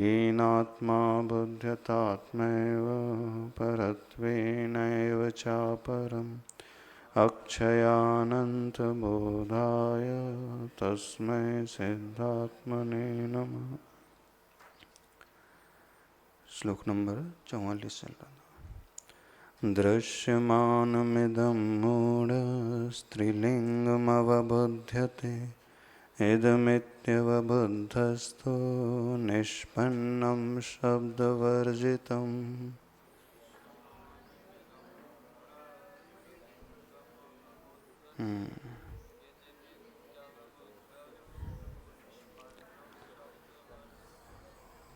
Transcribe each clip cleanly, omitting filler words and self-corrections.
येनात्मा बुध्यतात्मैव परत्वेनैव चापरम् अक्षयानन्तबोधाय तस्मै सिद्धात्मने नमः। श्लोक नंबर 44 चल रहा था। दृश्यमानमिदं मूढ स्त्रीलिङ्गमवबुध्यते इदमित्यवबुद्धस्तु निष्पन्नं शब्दवर्जितम्।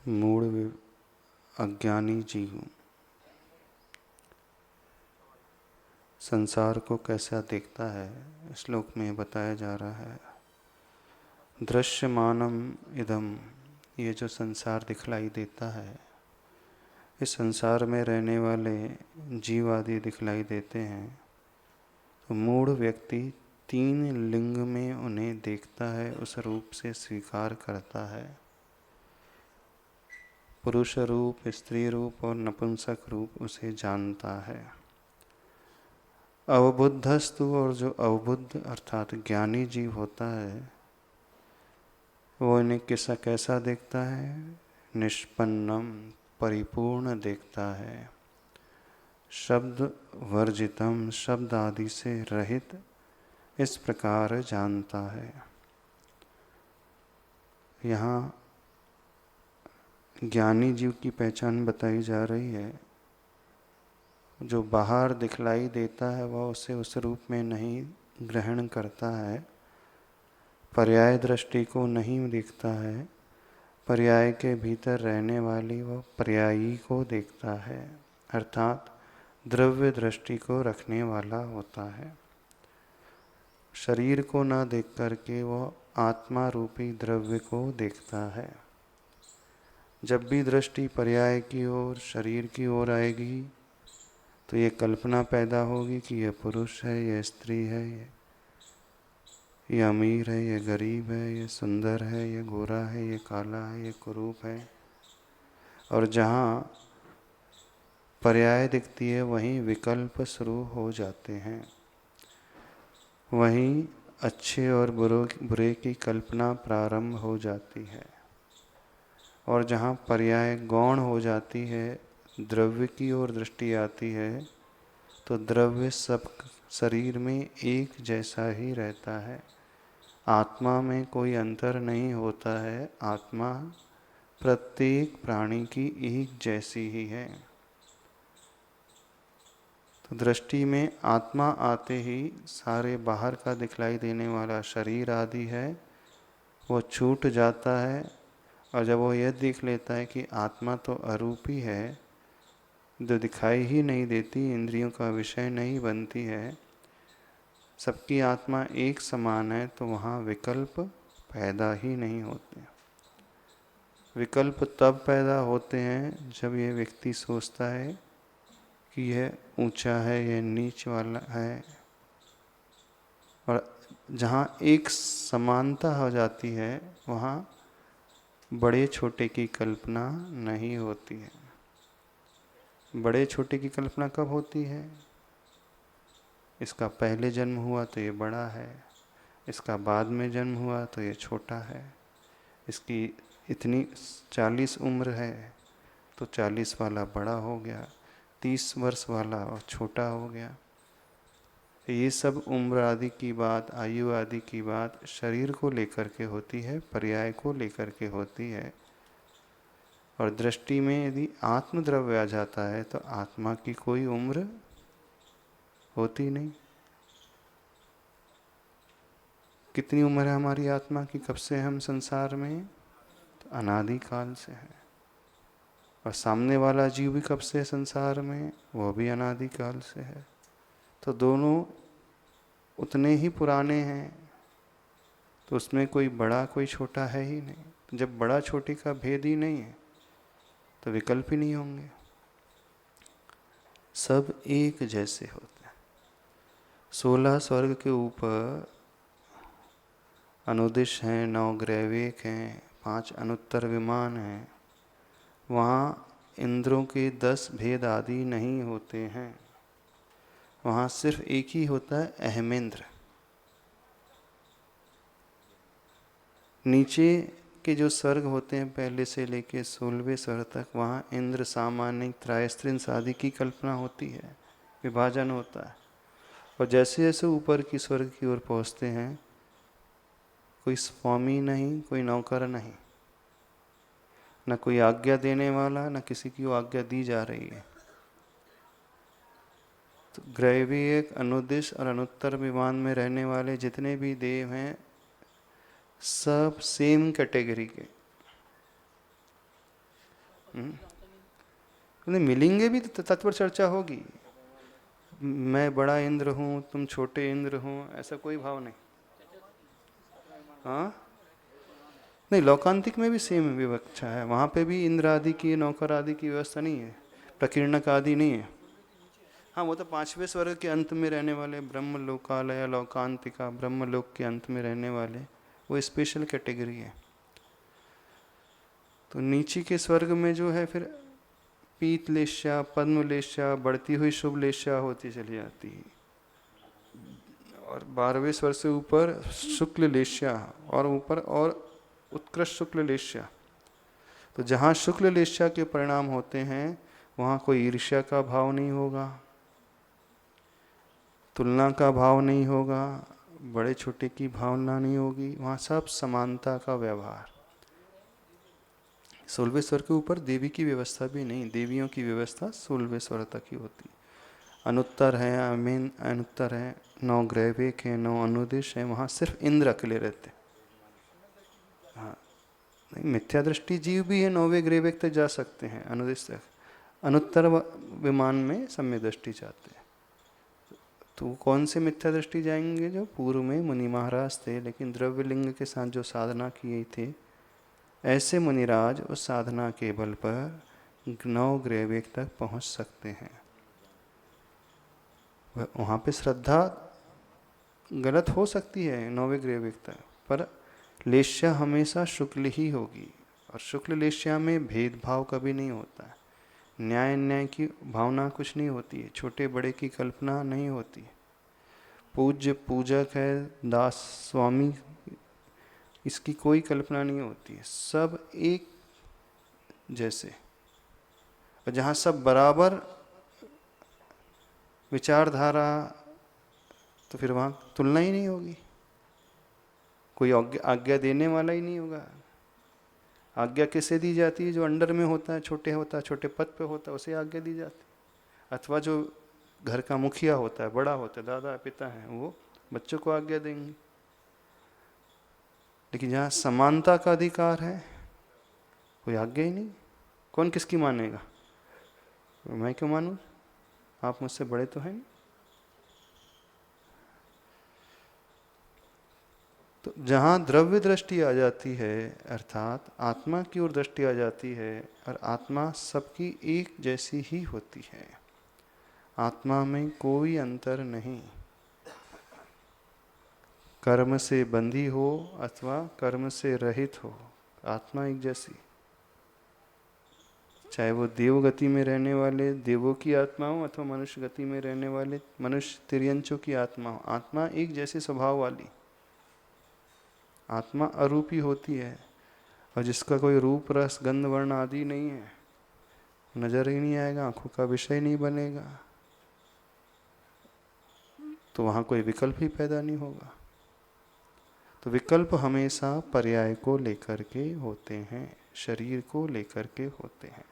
मूढ़ अज्ञानी जीव संसार को कैसा देखता है, श्लोक में बताया जा रहा है। दृश्यमानम इदम, ये जो संसार दिखलाई देता है, इस संसार में रहने वाले जीव आदि दिखलाई देते हैं। तो मूढ़ व्यक्ति तीन लिंग में उन्हें देखता है, उस रूप से स्वीकार करता है। पुरुष रूप, स्त्री रूप और नपुंसक रूप उसे जानता है। अवबुद्धस्तु, और जो अवबुद्ध अर्थात ज्ञानी जीव होता है, वो इन्हें कैसा देखता है? निष्पन्नम, परिपूर्ण देखता है। शब्द वर्जितम, शब्द आदि से रहित, इस प्रकार जानता है। यहाँ ज्ञानी जीव की पहचान बताई जा रही है। जो बाहर दिखलाई देता है वह उसे उस रूप में नहीं ग्रहण करता है, पर्याय दृष्टि को नहीं देखता है। पर्याय के भीतर रहने वाली वह पर्यायी को देखता है, अर्थात द्रव्य दृष्टि को रखने वाला होता है। शरीर को न देख करके वह आत्मा रूपी द्रव्य को देखता है। जब भी दृष्टि पर्याय की ओर, शरीर की ओर आएगी तो ये कल्पना पैदा होगी कि यह पुरुष है, यह स्त्री है, ये अमीर है, ये गरीब है, ये सुंदर है, ये गोरा है, ये काला है, ये कुरूप है। और जहाँ पर्याय दिखती है वहीं विकल्प शुरू हो जाते हैं, वहीं अच्छे और बुरे की कल्पना प्रारंभ हो जाती है। और जहाँ पर्याय गौण हो जाती है, द्रव्य की ओर दृष्टि आती है, तो द्रव्य सब शरीर में एक जैसा ही रहता है। आत्मा में कोई अंतर नहीं होता है। आत्मा प्रत्येक प्राणी की एक जैसी ही है। तो दृष्टि में आत्मा आते ही सारे बाहर का दिखलाई देने वाला शरीर आदि है वो छूट जाता है। और जब वो यह देख लेता है कि आत्मा तो अरूपी है, जो दिखाई ही नहीं देती, इंद्रियों का विषय नहीं बनती है, सबकी आत्मा एक समान है, तो वहाँ विकल्प पैदा ही नहीं होते। विकल्प तब पैदा होते हैं जब ये व्यक्ति सोचता है कि यह ऊंचा है, यह नीच वाला है। और जहाँ एक समानता हो जाती है वहाँ बड़े छोटे की कल्पना नहीं होती है। बड़े छोटे की कल्पना कब होती है? इसका पहले जन्म हुआ तो ये बड़ा है, इसका बाद में जन्म हुआ तो ये छोटा है, इसकी इतनी 40 उम्र है तो 40 वाला बड़ा हो गया, 30 वर्ष वाला और छोटा हो गया। ये सब उम्र आदि की बात, आयु आदि की बात शरीर को लेकर के होती है, पर्याय को लेकर के होती है। और दृष्टि में यदि आत्मद्रव्य आ जाता है तो आत्मा की कोई उम्र होती नहीं। कितनी उम्र है हमारी आत्मा की? कब से हम संसार में? तो अनादि काल से है। और सामने वाला जीव भी कब से संसार में? वो भी अनादि काल से है। तो दोनों उतने ही पुराने हैं, तो उसमें कोई बड़ा कोई छोटा है ही नहीं। तो जब बड़ा छोटे का भेद ही नहीं है तो विकल्प ही नहीं होंगे, सब एक जैसे होते हैं। 16 स्वर्ग के ऊपर अनुदिश हैं, 9 ग्रैवेक हैं, 5 अनुत्तर विमान हैं, वहाँ इंद्रों के 10 भेद आदि नहीं होते हैं। वहाँ सिर्फ एक ही होता है, अहमेंद्र। नीचे के जो स्वर्ग होते हैं पहले से लेके 16वें स्वर्ग तक, वहाँ इंद्र, सामानिक, त्रायस्त्रिंस आदि की कल्पना होती है, विभाजन होता है। और जैसे जैसे ऊपर की स्वर्ग की ओर पहुँचते हैं, कोई स्वामी नहीं, कोई नौकर नहीं, न कोई आज्ञा देने वाला, न किसी की आज्ञा दी जा रही है। तो ग्रैविक, अनुदिश और अनुत्तर विमान में रहने वाले जितने भी देव हैं, सब सेम कैटेगरी के। नहीं मिलेंगे भी तो तत्व चर्चा होगी। मैं बड़ा इंद्र हूँ, तुम छोटे इंद्र हो, ऐसा कोई भाव नहीं। हाँ नहीं, लोकांतिक में भी सेम विवक्षा है। वहाँ पे भी इंद्र आदि की, नौकर आदि की व्यवस्था नहीं है, प्रकीर्णक आदि नहीं है। हाँ, वो तो 5वें स्वर्ग के अंत में रहने वाले ब्रह्म लोकालय, लोकांतिका, ब्रह्म लोक के अंत में रहने वाले, वो स्पेशल कैटेगरी है। तो नीचे के स्वर्ग में जो है फिर पीत लेश्या, पद्म लेश्या, बढ़ती हुई शुभ लेश्या होती चली जाती है। और 12वें स्वर्ग से ऊपर शुक्ल लेश्या, और ऊपर और उत्कृष्ट शुक्ल लेश्या। तो जहाँ शुक्ल लेश्या के परिणाम होते हैं, वहाँ कोई ईर्ष्या का भाव नहीं होगा, तुलना का भाव नहीं होगा, बड़े छोटे की भावना नहीं होगी। वहाँ सब समानता का व्यवहार। 16वें स्वर के ऊपर देवी की व्यवस्था भी नहीं, देवियों की व्यवस्था 16वें स्वर तक ही होती। अनुत्तर है, अमीन अनुत्तर है, 9 ग्रैविक है, 9 अनुदिश है, वहाँ सिर्फ इंद्र अकेले रहते। हाँ नहीं, मिथ्या दृष्टि जीव भी है, 9वें ग्रैविक तक जा सकते हैं, अनुदिश तक। अनुत्तर विमान में सम्य दृष्टि जाते हैं। तो कौन से मिथ्या दृष्टि जाएंगे? जो पूर्व में मुनि महाराज थे, लेकिन द्रव्य लिंग के साथ जो साधना किए थे, ऐसे मुनिराज उस साधना के बल पर 9 ग्रैविक तक पहुंच सकते हैं। वहाँ पे श्रद्धा गलत हो सकती है 9वें ग्रैविक तक, पर लेश्या हमेशा शुक्ल ही होगी। और शुक्ल लेश्या में भेदभाव कभी नहीं होता है, न्याय अन्याय की भावना कुछ नहीं होती है, छोटे बड़े की कल्पना नहीं होती है। पूज्य पूजक है, दास स्वामी, इसकी कोई कल्पना नहीं होती है, सब एक जैसे। और जहाँ सब बराबर विचारधारा, तो फिर वहाँ तुलना ही नहीं होगी, कोई आज्ञा देने वाला ही नहीं होगा। आज्ञा किसे दी जाती है? जो अंडर में होता है, छोटे पद पे होता है, उसे आज्ञा दी जाती है। अथवा जो घर का मुखिया होता है, बड़ा होता है, दादा पिता हैं, वो बच्चों को आज्ञा देंगे। लेकिन जहाँ समानता का अधिकार है, कोई आज्ञा ही नहीं, कौन किसकी मानेगा? मैं क्यों मानूं? आप मुझसे बड़े तो हैं। तो जहाँ द्रव्य दृष्टि आ जाती है, अर्थात आत्मा की ओर दृष्टि आ जाती है, और आत्मा सबकी एक जैसी ही होती है, आत्मा में कोई अंतर नहीं। कर्म से बंधी हो अथवा कर्म से रहित हो, आत्मा एक जैसी। चाहे वो देव गति में रहने वाले देवों की आत्मा हो, अथवा मनुष्य गति में रहने वाले मनुष्य तिर्यंचों की आत्मा हो, आत्मा एक जैसे स्वभाव वाली। आत्मा अरूपी होती है, और जिसका कोई रूप रस गंध वर्ण आदि नहीं है, नजर ही नहीं आएगा, आंखों का विषय नहीं बनेगा, तो वहाँ कोई विकल्प ही पैदा नहीं होगा। तो विकल्प हमेशा पर्याय को लेकर के होते हैं, शरीर को लेकर के होते हैं।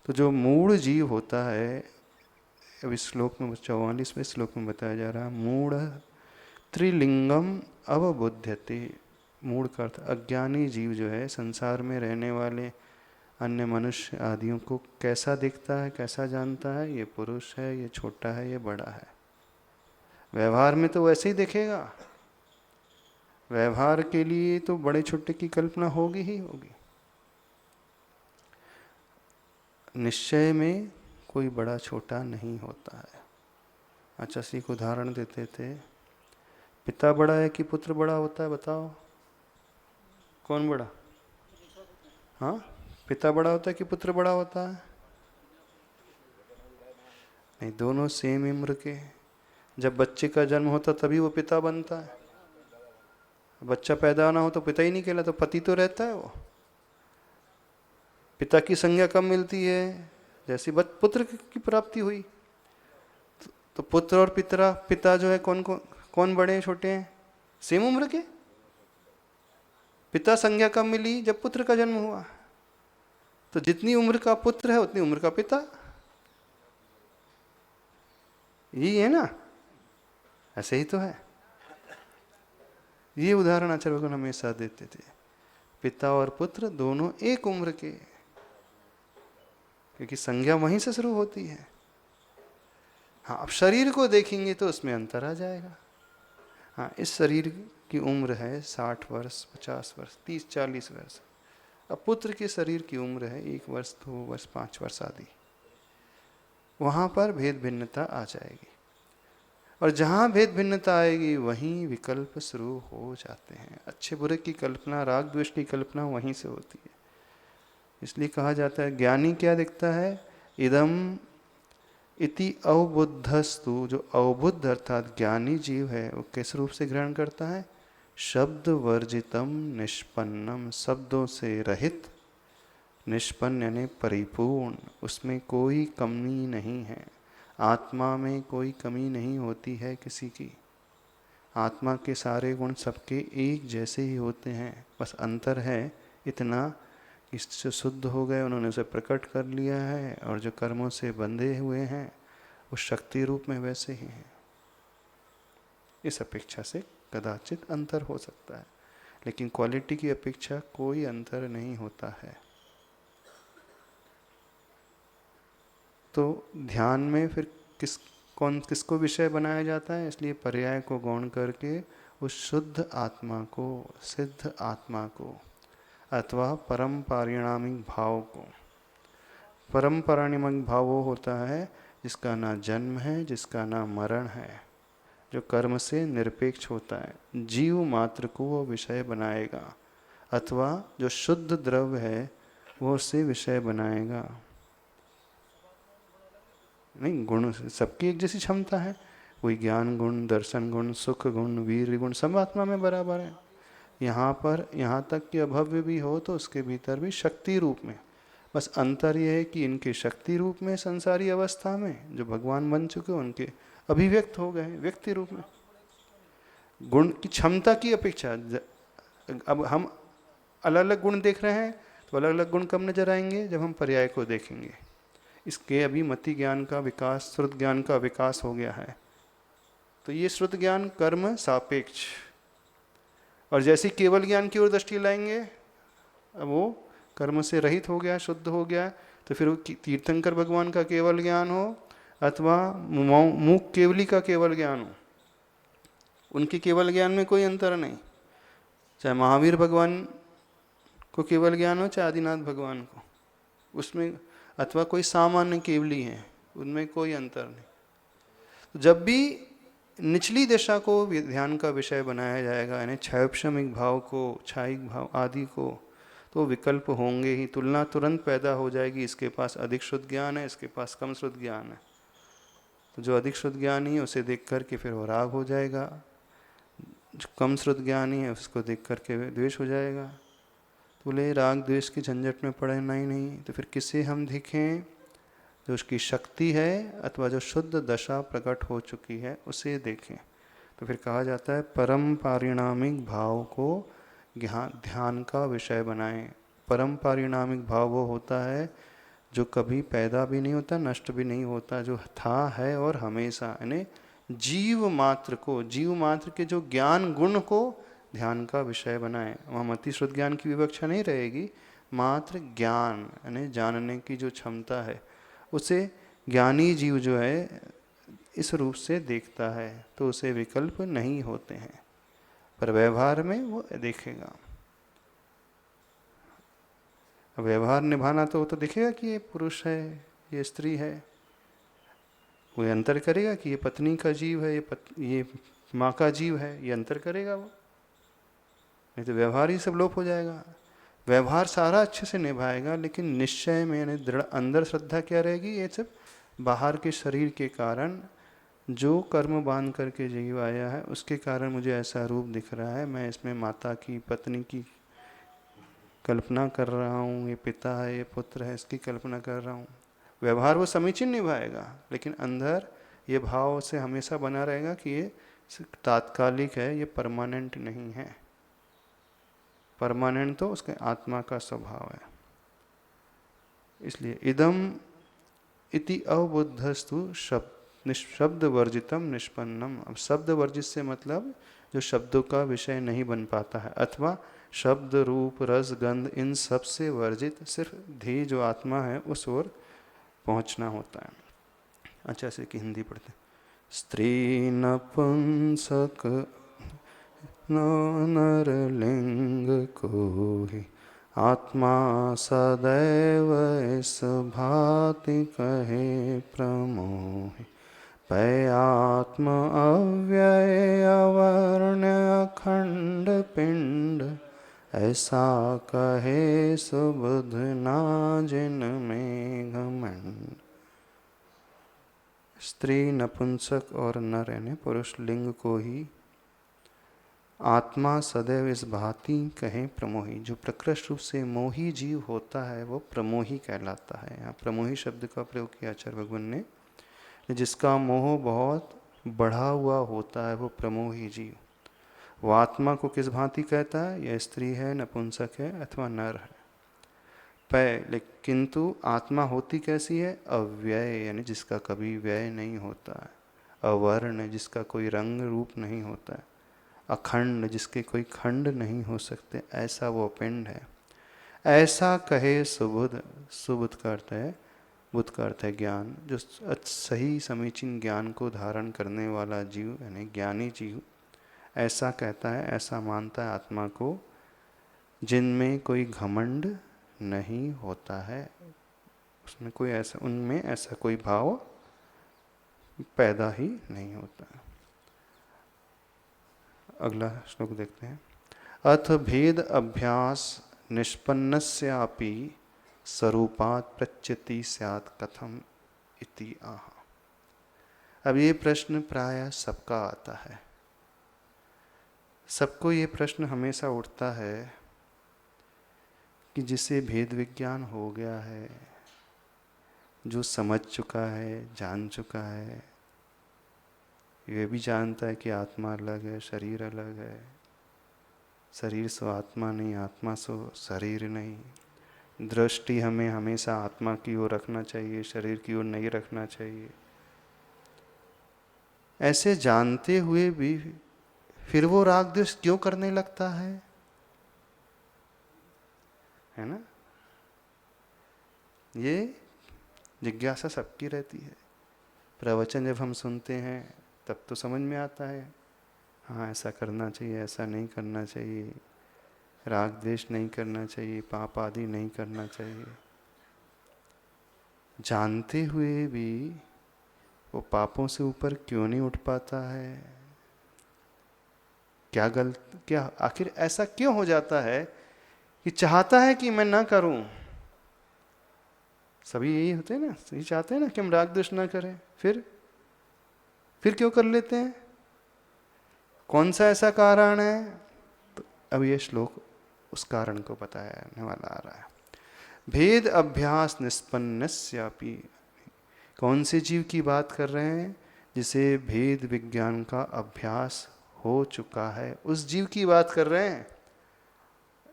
तो जो मूढ़ जीव होता है, अब इस श्लोक में 44वें श्लोक में बताया जा रहा है, मूढ़ त्रिलिंगम अवबुध्यते। मूढ़ का अर्थ अज्ञानी जीव जो है, संसार में रहने वाले अन्य मनुष्य आदियों को कैसा दिखता है, कैसा जानता है? ये पुरुष है, ये छोटा है, ये बड़ा है। व्यवहार में तो वैसे ही दिखेगा, व्यवहार के लिए तो बड़े छोटे की कल्पना होगी ही होगी। निश्चय में कोई बड़ा छोटा नहीं होता है। अच्छा, सी को उदाहरण देते थे, पिता बड़ा है कि पुत्र बड़ा होता है? बताओ, कौन बड़ा? हाँ, पिता बड़ा होता है कि पुत्र बड़ा होता है? नहीं, दोनों सेम उम्र के। जब बच्चे का जन्म होता तभी वो पिता बनता है। बच्चा पैदा ना हो तो पिता ही नहीं कहला, तो पति तो रहता है वो। पिता की संज्ञा कब मिलती है? जैसी पुत्र की प्राप्ति हुई। तो पुत्र और पिता जो है कौन बड़े हैं छोटे हैं? सेम उम्र के। पिता संज्ञा कब मिली? जब पुत्र का जन्म हुआ। तो जितनी उम्र का पुत्र है उतनी उम्र का पिता। यही है ना? ऐसे ही तो है। ये उदाहरण आचार्य भगवान हमेशा देते थे। पिता और पुत्र दोनों एक उम्र के, क्योंकि संज्ञा वहीं से शुरू होती है। हाँ, अब शरीर को देखेंगे तो उसमें अंतर आ जाएगा। हाँ, इस शरीर की उम्र है 60 वर्ष, 50 वर्ष, 30, 40 वर्ष। अब पुत्र के शरीर की उम्र है 1 वर्ष, 2 वर्ष, 5 वर्ष आदि। वहाँ पर भेद भिन्नता आ जाएगी, और जहाँ भेद भिन्नता आएगी वहीं विकल्प शुरू हो जाते हैं। अच्छे बुरे की कल्पना, राग द्वेष की कल्पना वहीं से होती है। इसलिए कहा जाता है ज्ञानी क्या दिखता है? इदम इति अवबुद्धस्तु। जो अवबुद्ध अर्थात ज्ञानी जीव है वो किस रूप से ग्रहण करता है? शब्द वर्जितम निष्पन्नम, शब्दों से रहित, निष्पन्न यानी परिपूर्ण, उसमें कोई कमी नहीं है। आत्मा में कोई कमी नहीं होती है किसी की। आत्मा के सारे गुण सबके एक जैसे ही होते हैं, बस अंतर है इतना कि इससे शुद्ध हो गए, उन्होंने उसे प्रकट कर लिया है, और जो कर्मों से बंधे हुए हैं वो शक्ति रूप में वैसे ही हैं। इस अपेक्षा से कदाचित अंतर हो सकता है, लेकिन क्वालिटी की अपेक्षा कोई अंतर नहीं होता है। तो ध्यान में फिर किसको विषय बनाया जाता है? इसलिए पर्याय को गौण करके उस शुद्ध आत्मा को, सिद्ध आत्मा को, अथवा परम पारिणामिक भाव को। परम पारिणामिक भाव वो होता है जिसका ना जन्म है, जिसका ना मरण है, जो कर्म से निरपेक्ष होता है। जीव मात्र को वो विषय बनाएगा, अथवा जो शुद्ध द्रव्य है वो उससे विषय बनाएगा। नहीं, गुण सबकी एक जैसी क्षमता है। कोई ज्ञान गुण, दर्शन गुण, सुख गुण, वीर गुण सब आत्मा में बराबर है। यहाँ तक कि अभव्य भी हो तो उसके भीतर भी शक्ति रूप में। बस अंतर यह है कि इनके शक्ति रूप में संसारी अवस्था में जो भगवान बन चुके उनके अभिव्यक्त हो गए व्यक्ति रूप में। गुण की क्षमता की अपेक्षा अब हम अलग अलग गुण देख रहे हैं, तो अलग अलग गुण कब नजर आएंगे? जब हम पर्याय को देखेंगे। इसके अभी मति ज्ञान का विकास, श्रुत ज्ञान का विकास हो गया है। तो ये श्रुत ज्ञान कर्म सापेक्ष, और जैसे केवल ज्ञान की ओर दृष्टि लाएंगे, अब वो कर्म से रहित हो गया, शुद्ध हो गया, तो फिर वो तीर्थंकर भगवान का केवल ज्ञान हो अथवा मूक केवली का केवल ज्ञान हो, उनके केवल ज्ञान में कोई अंतर नहीं। चाहे महावीर भगवान को केवल ज्ञान हो, चाहे आदिनाथ भगवान को, उसमें, अथवा कोई सामान्य केवली है, उनमें कोई अंतर नहीं। तो जब भी निचली दशा को ध्यान का विषय बनाया जाएगा, यानी क्षयक्षमिक भाव को, क्षायिक भाव आदि को, तो विकल्प होंगे ही। तुलना तुरंत पैदा हो जाएगी, इसके पास अधिक शुद्ध ज्ञान है, इसके पास कम शुद्ध ज्ञान है। तो जो अधिक शुद्ध ज्ञानी है उसे देख करके फिर वो राग हो जाएगा, जो कम शुद्ध ज्ञानी है उसको देख करके द्वेष हो जाएगा। तो बोले राग द्वेष की झंझट में पड़ना ही नहीं, तो फिर किसे हम देखें? जो उसकी शक्ति है अथवा जो शुद्ध दशा प्रकट हो चुकी है उसे देखें। तो फिर कहा जाता है परम पारिणामिक भाव को ध्यान का विषय बनाएं। परम पारिणामिक भाव वो होता है जो कभी पैदा भी नहीं होता, नष्ट भी नहीं होता, जो था, है और हमेशा, यानी जीव मात्र को, जीव मात्र के जो ज्ञान गुण को ध्यान का विषय बनाएं। वहाँ मति शुद्ध ज्ञान की विवक्षा नहीं रहेगी, मात्र ज्ञान यानी जानने की जो क्षमता है उसे ज्ञानी जीव जो है इस रूप से देखता है, तो उसे विकल्प नहीं होते हैं, पर व्यवहार में वो देखेगा। व्यवहार निभाना तो वो तो देखेगा कि ये पुरुष है, ये स्त्री है, वो अंतर करेगा कि ये पत्नी का जीव है, ये माँ का जीव है, ये अंतर करेगा वो, नहीं तो व्यवहार ही सब लोप हो जाएगा। व्यवहार सारा अच्छे से निभाएगा, लेकिन निश्चय में यानी दृढ़ अंदर श्रद्धा क्या रहेगी? ये सब बाहर के शरीर के कारण जो कर्म बांध करके जीव आया है उसके कारण मुझे ऐसा रूप दिख रहा है, मैं इसमें माता की पत्नी की कल्पना कर रहा हूँ, ये पिता है, ये पुत्र है, इसकी कल्पना कर रहा हूँ। व्यवहार वो समीचीन निभाएगा, लेकिन अंदर ये भाव से हमेशा बना रहेगा कि ये तात्कालिक है, ये परमानेंट नहीं है। परमानेंट तो उसके आत्मा का स्वभाव है। इसलिए इदम इति अवबुद्धस्तु शब्द वर्जितम निष्पन्नम। अब शब्द वर्जित से मतलब जो शब्दों का विषय नहीं बन पाता है, अथवा शब्द रूप रस गंध इन सब से वर्जित सिर्फ धी जो आत्मा है उस ओर पहुंचना होता है। अच्छा, ऐसे की हिंदी पढ़ते। स्त्री नपुंसक नरलिंग कोहि आत्मा सदैव इस भांति कहे प्रमोहि। पै आत्म अव्यय अवर्ण अखंड पिंड ऐसा कहे सुबुध ना जिनमें घमंड। स्त्री नपुंसक और नर यानी पुरुष लिंग को ही आत्मा सदैव इस भांति कहें प्रमोही। जो प्रकृष्ट रूप से मोही जीव होता है वो प्रमोही कहलाता है। यहाँ प्रमोही शब्द का प्रयोग किया आचार्य भगवान ने। जिसका मोह बहुत बढ़ा हुआ होता है वो प्रमोही जीव। वो आत्मा को किस भांति कहता है? यह स्त्री है, नपुंसक है अथवा नर है। पै किंतु आत्मा होती कैसी है? अव्यय यानी जिसका कभी व्यय नहीं होता है। अवर्ण जिसका कोई रंग रूप नहीं होता है। अखंड जिसके कोई खंड नहीं हो सकते, ऐसा वो पिंड है। ऐसा कहे सुबुध। सुबुध का अर्थ है, बुद्ध का अर्थ है ज्ञान। जो सही समीचीन ज्ञान को धारण करने वाला जीव यानी ज्ञानी जीव ऐसा कहता है, ऐसा मानता है आत्मा को, जिनमें कोई घमंड नहीं होता है, उसमें कोई ऐसा, उनमें ऐसा कोई भाव पैदा ही नहीं होता। अगला श्लोक देखते हैं। अथ भेद अभ्यास निष्पन्नस्यापि स्वरूपात् प्रच्यति स्यात् कथम इति आह। अब ये प्रश्न प्राय सबका आता है। सबको ये प्रश्न हमेशा उठता है कि जिसे भेद विज्ञान हो गया है, जो समझ चुका है, जान चुका है, ये भी जानता है कि आत्मा अलग है, शरीर अलग है, शरीर सो आत्मा नहीं, आत्मा सो शरीर नहीं। दृष्टि हमें हमेशा आत्मा की ओर रखना चाहिए, शरीर की ओर नहीं रखना चाहिए। ऐसे जानते हुए भी फिर वो राग द्वेष क्यों करने लगता है ना? ये जिज्ञासा सबकी रहती है। प्रवचन जब हम सुनते हैं तब तो समझ में आता है, हाँ ऐसा करना चाहिए, ऐसा नहीं करना चाहिए, राग द्वेष नहीं करना चाहिए, पाप आदि नहीं करना चाहिए। जानते हुए भी वो पापों से ऊपर क्यों नहीं उठ पाता है? क्या आखिर ऐसा क्यों हो जाता है कि चाहता है कि मैं ना करूं? सभी यही होते हैं ना, सही चाहते हैं ना कि हम राग द्वेष ना करें, फिर क्यों कर लेते हैं? कौन सा ऐसा कारण है? तो अब ये श्लोक उस कारण को बताने वाला आ रहा है। भेद अभ्यास निष्पन्नस्यापि। कौन से जीव की बात कर रहे हैं? जिसे भेद विज्ञान का अभ्यास हो चुका है, उस जीव की बात कर रहे हैं।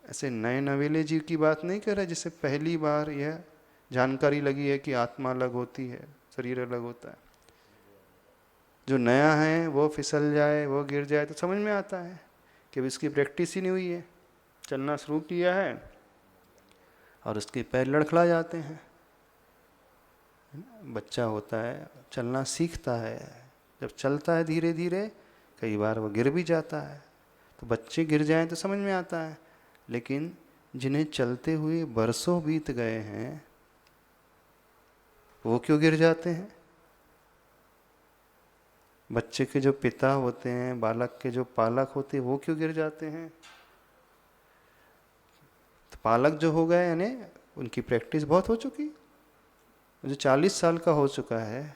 ऐसे नए नवेले जीव की बात नहीं कर रहे जिसे पहली बार यह जानकारी लगी है कि आत्मा अलग होती है, शरीर अलग होता है। जो नया है वो फिसल जाए, वो गिर जाए तो समझ में आता है कि अब इसकी प्रैक्टिस ही नहीं हुई है, चलना शुरू किया है और उसके पैर लड़खड़ा जाते हैं। बच्चा होता है, चलना सीखता है, जब चलता है धीरे धीरे कई बार वो गिर भी जाता है। तो बच्चे गिर जाएं तो समझ में आता है, लेकिन जिन्हें चलते हुए बरसों बीत गए हैं वो क्यों गिर जाते हैं? बच्चे के जो पिता होते हैं, बालक के जो पालक होते हैं, वो क्यों गिर जाते हैं? तो पालक जो हो गए यानी उनकी प्रैक्टिस बहुत हो चुकी, जो 40 साल का हो चुका है,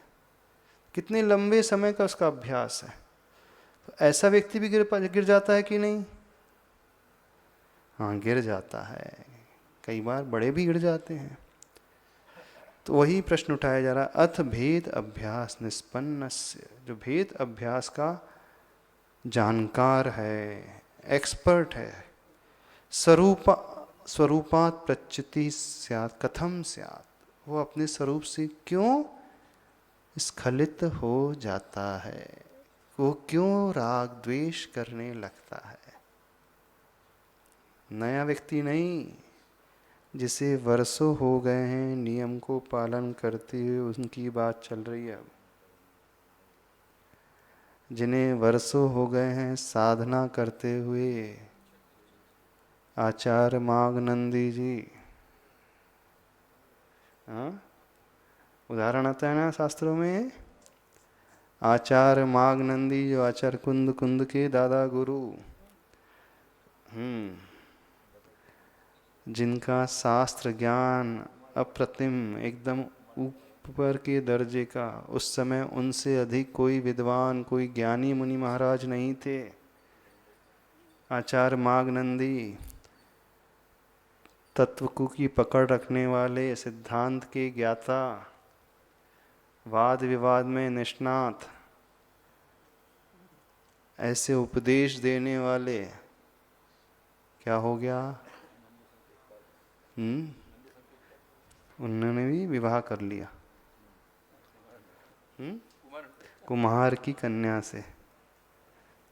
कितने लंबे समय का उसका अभ्यास है। तो ऐसा व्यक्ति भी गिर जाता है कि नहीं? हाँ, गिर जाता है, कई बार बड़े भी गिर जाते हैं। तो वही प्रश्न उठाया जा रहा, अथ भेद अभ्यास निष्पन्नस्य, जो भेद अभ्यास का जानकार है, एक्सपर्ट है, स्वरूपात प्रच्युति स्यात् कथम स्यात्, वो अपने स्वरूप से क्यों स्खलित हो जाता है, वो क्यों राग द्वेष करने लगता है। नया व्यक्ति नहीं, जिसे वर्षों हो गए हैं नियम को पालन करते हुए, उनकी बात चल रही है। अब जिन्हें वर्षों हो गए हैं साधना करते हुए, आचार्य मागनंदी जी, हाँ, उदाहरण आता है ना शास्त्रों में, आचार्य मागनंदी जो आचार्य कुंद के दादा गुरु, जिनका शास्त्र ज्ञान अप्रतिम, एकदम ऊपर के दर्जे का, उस समय उनसे अधिक कोई विद्वान, कोई ज्ञानी मुनि महाराज नहीं थे। आचार्य मागनंदी तत्व की पकड़ रखने वाले, सिद्धांत के ज्ञाता, वाद विवाद में निष्णात, ऐसे उपदेश देने वाले, क्या हो गया? उन्होंने भी विवाह कर लिया कुम्हार की कन्या से।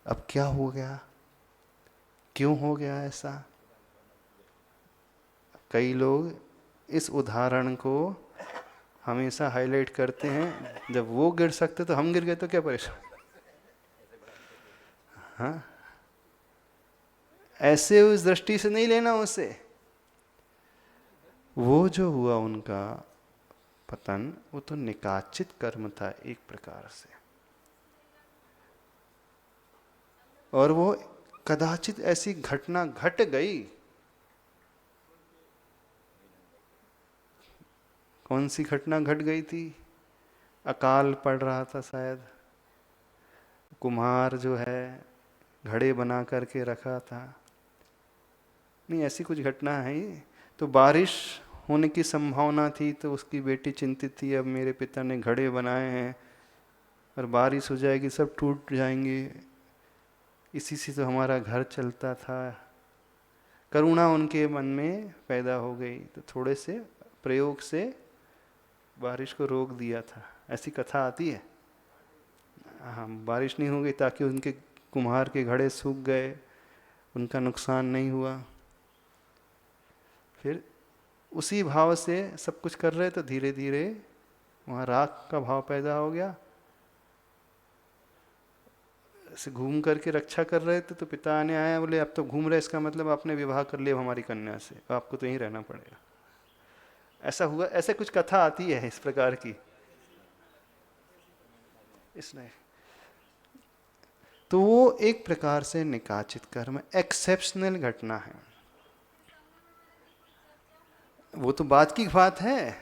अब क्या हो गया, क्यों हो गया ऐसा? कई लोग इस उदाहरण को हमेशा हाईलाइट करते हैं, जब वो गिर सकते तो हम गिर गए तो क्या परेशान। हाँ, ऐसे उस दृष्टि से नहीं लेना उसे। वो जो हुआ उनका पतन, वो तो निकाचित कर्म था एक प्रकार से, और वो कदाचित ऐसी घटना घट गई। कौन सी घटना घट गई थी? अकाल पड़ रहा था शायद, कुम्हार जो है घड़े बना करके रखा था, नहीं ऐसी कुछ घटना है ये। तो बारिश होने की संभावना थी, तो उसकी बेटी चिंतित थी, अब मेरे पिता ने घड़े बनाए हैं और बारिश हो जाएगी, सब टूट जाएंगे, इसी से तो हमारा घर चलता था। करुणा उनके मन में पैदा हो गई, तो थोड़े से प्रयोग से बारिश को रोक दिया था, ऐसी कथा आती है। हाँ, बारिश नहीं हो गई ताकि उनके कुम्हार के घड़े सूख गए, उनका नुकसान नहीं हुआ। फिर उसी भाव से सब कुछ कर रहे, तो धीरे धीरे वहाँ राग का भाव पैदा हो गया। ऐसे घूम करके रक्षा कर रहे थे, तो पिता आने आया, बोले अब तो घूम रहे, इसका मतलब आपने विवाह कर लिया हमारी कन्या से, तो आपको तो यहीं रहना पड़ेगा। ऐसा हुआ, ऐसे कुछ कथा आती है इस प्रकार की। इसलिए तो वो एक प्रकार से निकाचित कर्म, एक्सेप्शनल घटना है। वो तो बात की बात है,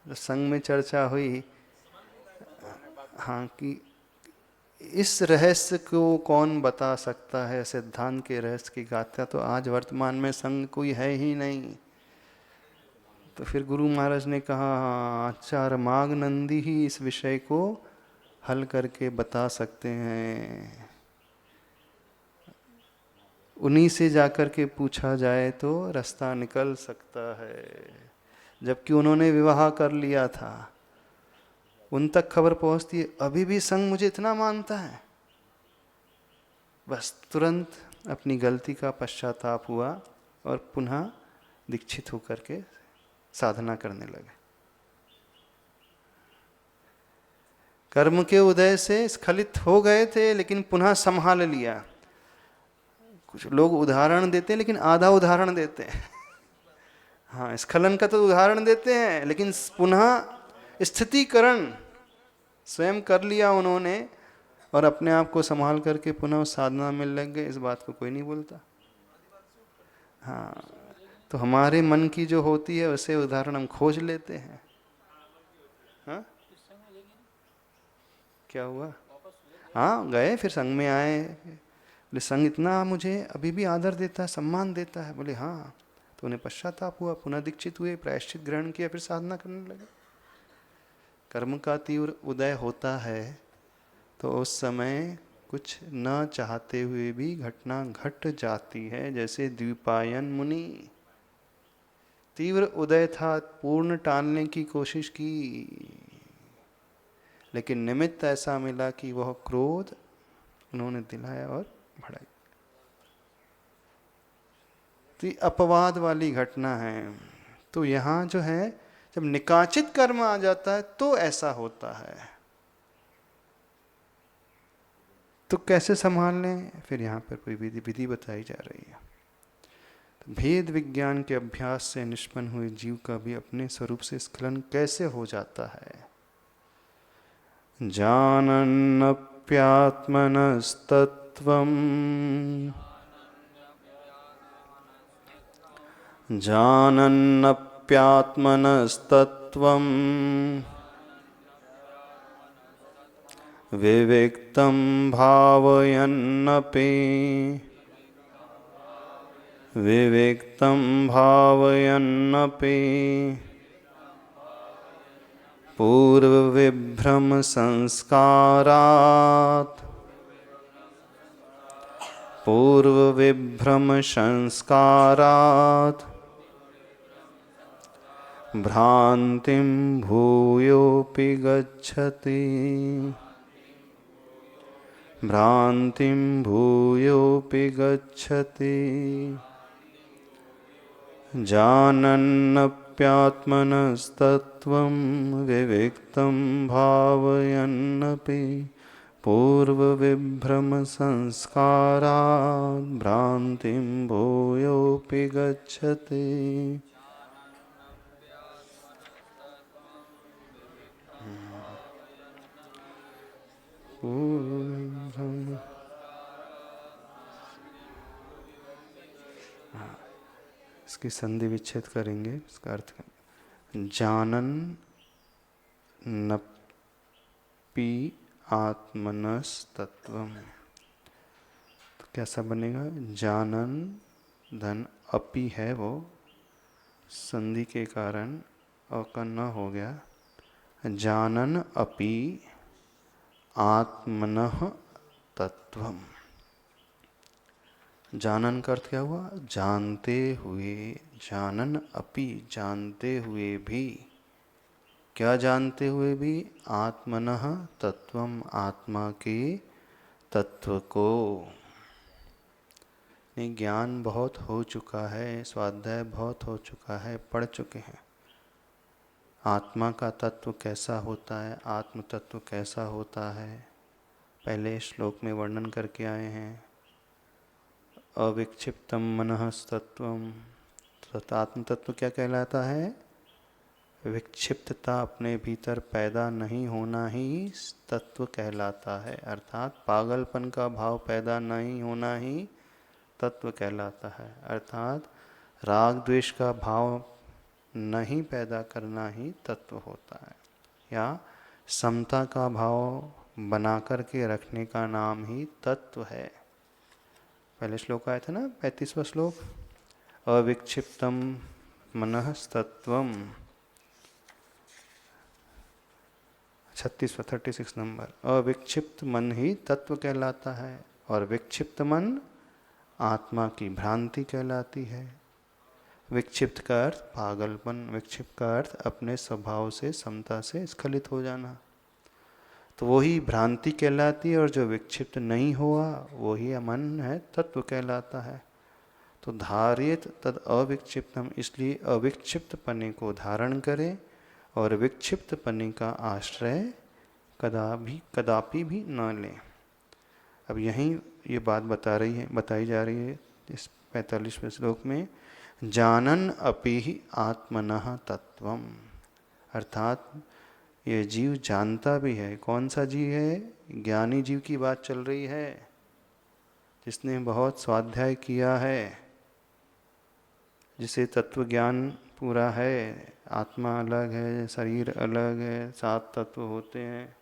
जो संघ में चर्चा हुई, हाँ, कि इस रहस्य को कौन बता सकता है, सिद्धांत के रहस्य की गाथा तो आज वर्तमान में संघ कोई है ही नहीं। तो फिर गुरु महाराज ने कहा, आचार्य मागनंदी ही इस विषय को हल करके बता सकते हैं, उन्हीं से जाकर के पूछा जाए तो रास्ता निकल सकता है। जबकि उन्होंने विवाह कर लिया था, उन तक खबर पहुंचती है, अभी भी संघ मुझे इतना मानता है। बस तुरंत अपनी गलती का पश्चाताप हुआ और पुनः दीक्षित होकर के साधना करने लगे। कर्म के उदय से स्खलित हो गए थे, लेकिन पुनः संभाल लिया। कुछ लोग उदाहरण देते हैं लेकिन आधा उदाहरण देते हैं। हाँ, स्खलन का तो उदाहरण देते हैं, लेकिन पुनः स्थितिकरण स्वयं कर लिया उन्होंने और अपने आप को संभाल करके पुनः साधना में लग गए, इस बात को कोई नहीं बोलता। हाँ, तो हमारे मन की जो होती है उसे उदाहरण हम खोज लेते हैं। हाँ, क्या हुआ? हाँ, गए, फिर संघ में आए। बोले संघ इतना मुझे अभी भी आदर देता है, सम्मान देता है। बोले हाँ। तो उन्हें पश्चाताप हुआ, पुनः दीक्षित हुए, प्रायश्चित ग्रहण किया, फिर साधना करने लगे। कर्म का तीव्र उदय होता है तो उस समय कुछ न चाहते हुए भी घटना घट जाती है। जैसे द्विपायन मुनि, तीव्र उदय था, पूर्ण टालने की कोशिश की, लेकिन निमित्त ऐसा मिला कि वह क्रोध उन्होंने दिलाया और बढ़ाई। तो ये अपवाद वाली घटना है। तो यहाँ जो है, जब निकाचित कर्म आ जाता है तो ऐसा होता है। तो कैसे संभाल लें? फिर यहाँ पर कोई विधि बताई जा रही है। तो भेद विज्ञान के अभ्यास से निष्पन्न हुए जीव का भी अपने स्वरूप से स्खलन कैसे हो जाता है? जानन्नप्यात्मनस्तत्त्वम् जानन्नप्यात्मनस्तत्त्वम् विविक्तं भावयन्नपि विविक्तं भावयन्नपि पूर्वविभ्रम संस्कारात् पूर्वविभ्रम संस्कारात् भ्रांतिं भूयोऽपि गच्छति भ्रांतिं भूयोऽपि गच्छति जानन्नप्यात्मनस्तत्त्वं विविक्तं भावयन्नपि पूर्वविभ्रमसंस्कारात् भ्रान्तिं भूयोऽपि गच्छति। इसकी संधि विच्छेद करेंगे। इसका अर्थ जानन नपि आत्मनस्तत्वम, तो कैसा बनेगा? जानन धन अपि है, वो संधि के कारण अकन्न हो गया। जानन अपि आत्मनः तत्वम। जानन का अर्थ क्या हुआ? जानते हुए। जानन अपि, जानते हुए भी। क्या जानते हुए भी? आत्मनः तत्वम, आत्मा के तत्व को। नहीं, ज्ञान बहुत हो चुका है, स्वाध्याय बहुत हो चुका है, पढ़ चुके हैं। आत्मा का तत्व कैसा होता है, आत्म तत्व कैसा होता है, पहले श्लोक में वर्णन करके आए हैं। अविक्षिप्तम मनस्तत्वम, आत्म तत्व क्या कहलाता है? विक्षिप्तता, अपने भीतर पैदा नहीं होना ही तत्व कहलाता है। अर्थात पागलपन का भाव पैदा नहीं होना ही तत्व कहलाता है। अर्थात राग द्वेष का भाव नहीं पैदा करना ही तत्व होता है, या समता का भाव बना करके रखने का नाम ही तत्व है। पहले श्लोक आया था ना, 35वां श्लोक, अविक्षिप्तम मनस्तत्वम। 36वां 36 नंबर, अविक्षिप्त मन ही तत्व कहलाता है, और विक्षिप्त मन आत्मा की भ्रांति कहलाती है। विक्षिप्त का अर्थ पागलपन, विक्षिप्त का अर्थ अपने स्वभाव से, समता से स्खलित हो जाना। तो वही भ्रांति कहलाती है, और जो विक्षिप्त नहीं हुआ वही मन है, तत्व कहलाता है। तो धारित तद अविक्षिप्तम, इसलिए अविक्षिप्त पने को धारण करें और विक्षिप्त पने का आश्रय कदापि भी न लें। अब यहीं ये बात बताई जा रही है इस 45वें श्लोक में। जानन अपि ही आत्मनः तत्वम, अर्थात ये जीव जानता भी है। कौन सा जीव है? ज्ञानी जीव की बात चल रही है, जिसने बहुत स्वाध्याय किया है। जिसे तत्व ज्ञान पूरा है, आत्मा अलग है, शरीर अलग है, 7 तत्व होते हैं,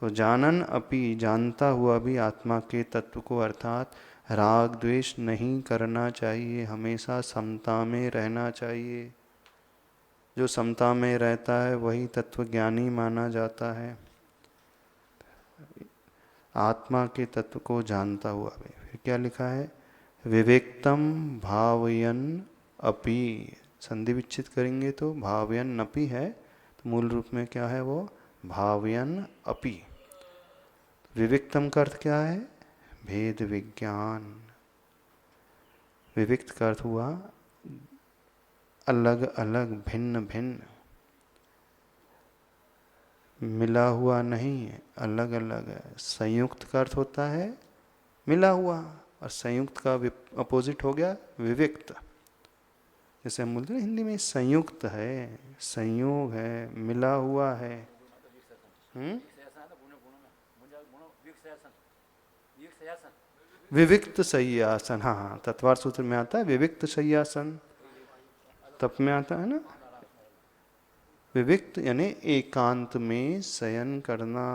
तो जानन अपि, जानता हुआ भी आत्मा के तत्व को, अर्थात राग द्वेष नहीं करना चाहिए, हमेशा समता में रहना चाहिए। जो समता में रहता है वही तत्वज्ञानी माना जाता है, आत्मा के तत्व को जानता हुआ भी। फिर क्या लिखा है, विवेक्तम भावयन अपि, संधि विच्छेद करेंगे तो भावयन अपि है, तो मूल रूप में क्या है वो, भावयन अपि। विविक्तम का अर्थ क्या है, भेद विज्ञान। विविक्त का अर्थ हुआ अलग अलग, भिन्न भिन्न, मिला हुआ नहीं है, अलग अलग है। संयुक्त का अर्थ होता है मिला हुआ, और संयुक्त का अपोजिट हो गया विविक्त। जैसे हम बोलते हैं हिंदी में संयुक्त है, संयोग है, मिला हुआ है। विविक्त शय्यासन, हाँ हाँ, तत्वार सूत्र में आता है विविक्त शय्यासन, तप में आता है ना। विविक्त यानी एकांत में शयन करना,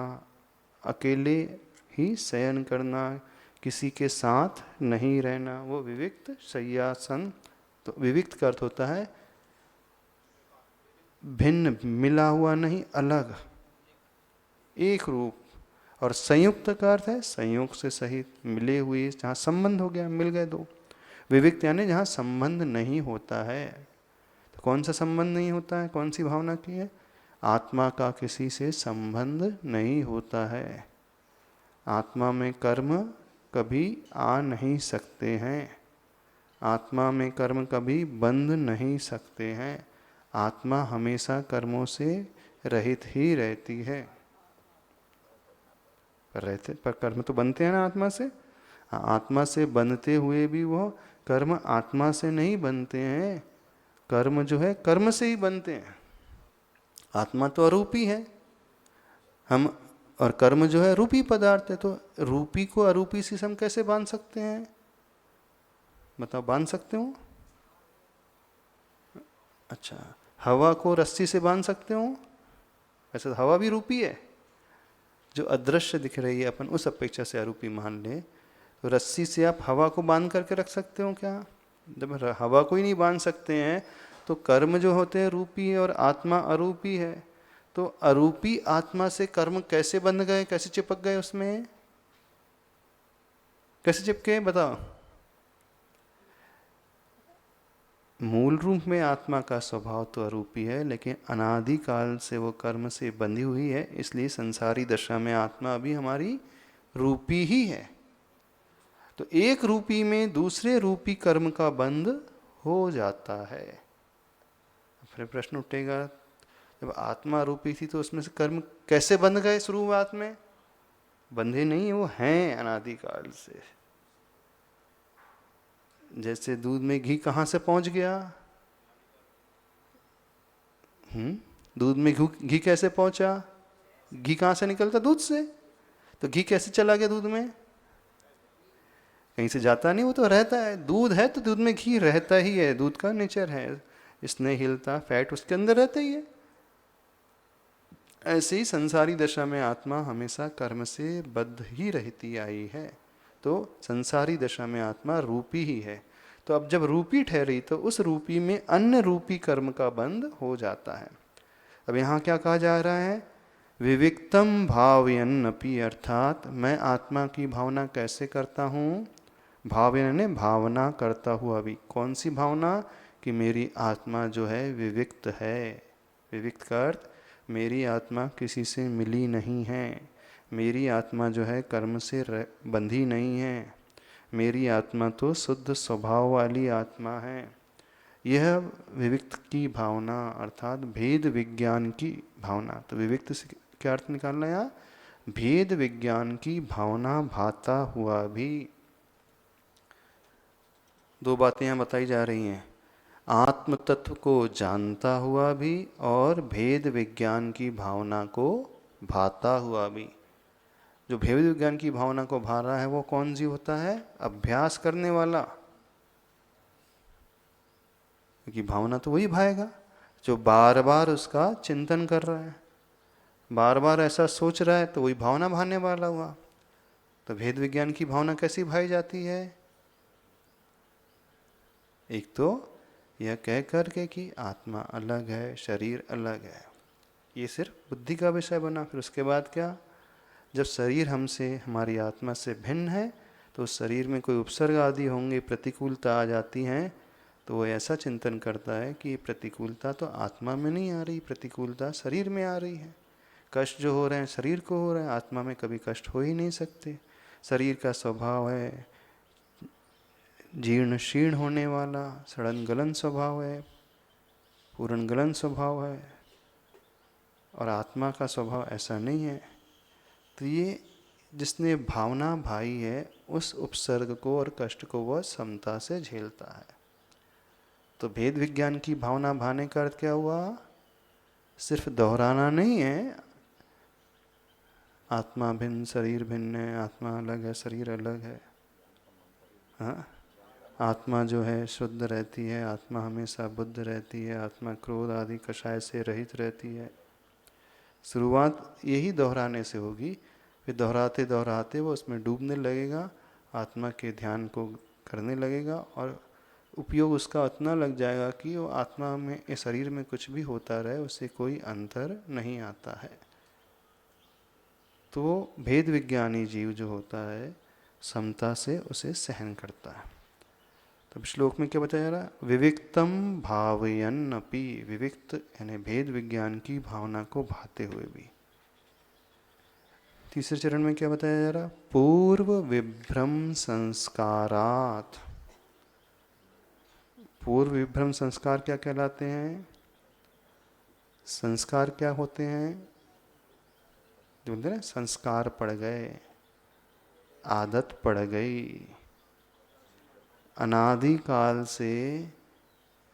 अकेले ही शयन करना, किसी के साथ नहीं रहना, वो विविक्त शय्यासन। तो विविक्त का अर्थ होता है भिन्न, मिला हुआ नहीं, अलग, एक रूप। और संयुक्त का अर्थ है संयोग से सहित, मिले हुए, जहाँ संबंध हो गया, मिल गए दो। विविक्त यानी जहाँ संबंध नहीं होता है। तो कौन सा संबंध नहीं होता है, कौन सी भावना की है, आत्मा का किसी से संबंध नहीं होता है। आत्मा में कर्म कभी आ नहीं सकते हैं, आत्मा में कर्म कभी बंध नहीं सकते हैं, आत्मा हमेशा कर्मों से रहित ही रहती है। पर कर्म तो बनते हैं ना आत्मा से। आत्मा से बनते हुए भी वो कर्म आत्मा से नहीं बनते हैं, कर्म जो है कर्म से ही बनते हैं। आत्मा तो अरूपी है, हम, और कर्म जो है रूपी पदार्थ है, तो रूपी को अरूपी से हम कैसे बांध सकते हैं, बताओ, बांध सकते हो? अच्छा, हवा को रस्सी से बांध सकते हो? वैसे तो हवा भी रूपी है, जो अदृश्य दिख रही है, अपन उस अपेक्षा से अरूपी मान ले, तो रस्सी से आप हवा को बांध करके रख सकते हो क्या? जब हवा को ही नहीं बांध सकते हैं, तो कर्म जो होते हैं रूपी है और आत्मा अरूपी है, तो अरूपी आत्मा से कर्म कैसे बंध गए, कैसे चिपक गए उसमें, कैसे चिपके, बताओ? मूल रूप में आत्मा का स्वभाव तो अरूपी है, लेकिन अनादिकाल से वो कर्म से बंधी हुई है, इसलिए संसारी दशा में आत्मा अभी हमारी रूपी ही है। तो एक रूपी में दूसरे रूपी कर्म का बंध हो जाता है। फिर प्रश्न उठेगा, जब आत्मा रूपी थी तो उसमें से कर्म कैसे बंध गए शुरुआत में? बंधे नहीं, वो हैं अनादिकाल से। जैसे दूध में घी कहाँ से पहुंच गया? दूध में घी कैसे पहुंचा? घी कहाँ से निकलता? दूध से। तो घी कैसे चला गया दूध में? कहीं से जाता नहीं, वो तो रहता है। दूध है तो दूध में घी रहता ही है, दूध का नेचर है, स्नेहिलता, फैट उसके अंदर रहता ही है। ऐसे ही संसारी दशा में आत्मा हमेशा कर्म से बद्ध ही रहती आई है, तो संसारी दशा में आत्मा रूपी ही है। तो अब जब रूपी ठहरी तो उस रूपी में अन्य रूपी कर्म का बंध हो जाता है। अब यहाँ क्या कहा जा रहा है, विविक्तम भावयन्नपि, अर्थात मैं आत्मा की भावना कैसे करता हूँ, भावयन ने भावना करता हुआ भी। कौन सी भावना? कि मेरी आत्मा जो है विविक्त है। विविक्त का अर्थ मेरी आत्मा किसी से मिली नहीं है, मेरी आत्मा जो है कर्म से बंधी नहीं है, मेरी आत्मा तो शुद्ध स्वभाव वाली आत्मा है। यह विविक्त की भावना, अर्थात भेद विज्ञान की भावना। तो विविक्त से क्या अर्थ निकालना है यहाँ? भेद विज्ञान की भावना भाता हुआ भी। दो बातें यहाँ बताई जा रही हैं, आत्म तत्व को जानता हुआ भी और भेद विज्ञान की भावना को भाता हुआ भी। जो भेद विज्ञान की भावना को भा रहा है वो कौन सी होता है? अभ्यास करने वाला। क्योंकि भावना तो वही भाएगा जो बार बार उसका चिंतन कर रहा है, बार बार ऐसा सोच रहा है, तो वही भावना भाने वाला हुआ। तो भेद विज्ञान की भावना कैसी भाई जाती है? एक तो यह कह करके कि आत्मा अलग है, शरीर अलग है, ये सिर्फ बुद्धि का विषय बना। फिर उसके बाद क्या? जब शरीर हमसे, हमारी आत्मा से भिन्न है, तो उस शरीर में कोई उपसर्ग आदि होंगे, प्रतिकूलता आ जाती हैं, तो वो ऐसा चिंतन करता है कि प्रतिकूलता तो आत्मा में नहीं आ रही, प्रतिकूलता शरीर में आ रही है। कष्ट जो हो रहे हैं शरीर को हो रहे हैं, आत्मा में कभी कष्ट हो ही नहीं सकते। शरीर का स्वभाव है जीर्ण शीर्ण होने वाला, सड़न गलन स्वभाव है, पूर्ण गलन स्वभाव है, और आत्मा का स्वभाव ऐसा नहीं है। तो ये जिसने भावना भाई है, उस उपसर्ग को और कष्ट को वह समता से झेलता है। तो भेद विज्ञान की भावना भाने का अर्थ क्या हुआ? सिर्फ दोहराना नहीं है, आत्मा भिन्न शरीर भिन्न है, आत्मा अलग है शरीर अलग है। हाँ, आत्मा जो है शुद्ध रहती है, आत्मा हमेशा बुद्ध रहती है, आत्मा क्रोध आदि कषाय से रहित रहती है। शुरुआत यही दोहराने से होगी, फिर दोहराते दोहराते वो उसमें डूबने लगेगा, आत्मा के ध्यान को करने लगेगा, और उपयोग उसका उतना लग जाएगा कि वो आत्मा में, इस शरीर में कुछ भी होता रहे, उससे कोई अंतर नहीं आता है। तो भेद विज्ञानी जीव जो होता है, समता से उसे सहन करता है। तब श्लोक में क्या बताया जा रहा? विविक्तम भावयन्नपि, विविक्त यानी भेद विज्ञान की भावना को भाते हुए भी। तीसरे चरण में क्या बताया जा रहा? पूर्व विभ्रम संस्कारात्। पूर्व विभ्रम संस्कार क्या कहलाते हैं? संस्कार क्या होते हैं? जो बोलते हैं ना, संस्कार पड़ गए, आदत पड़ गई, अनादिकाल से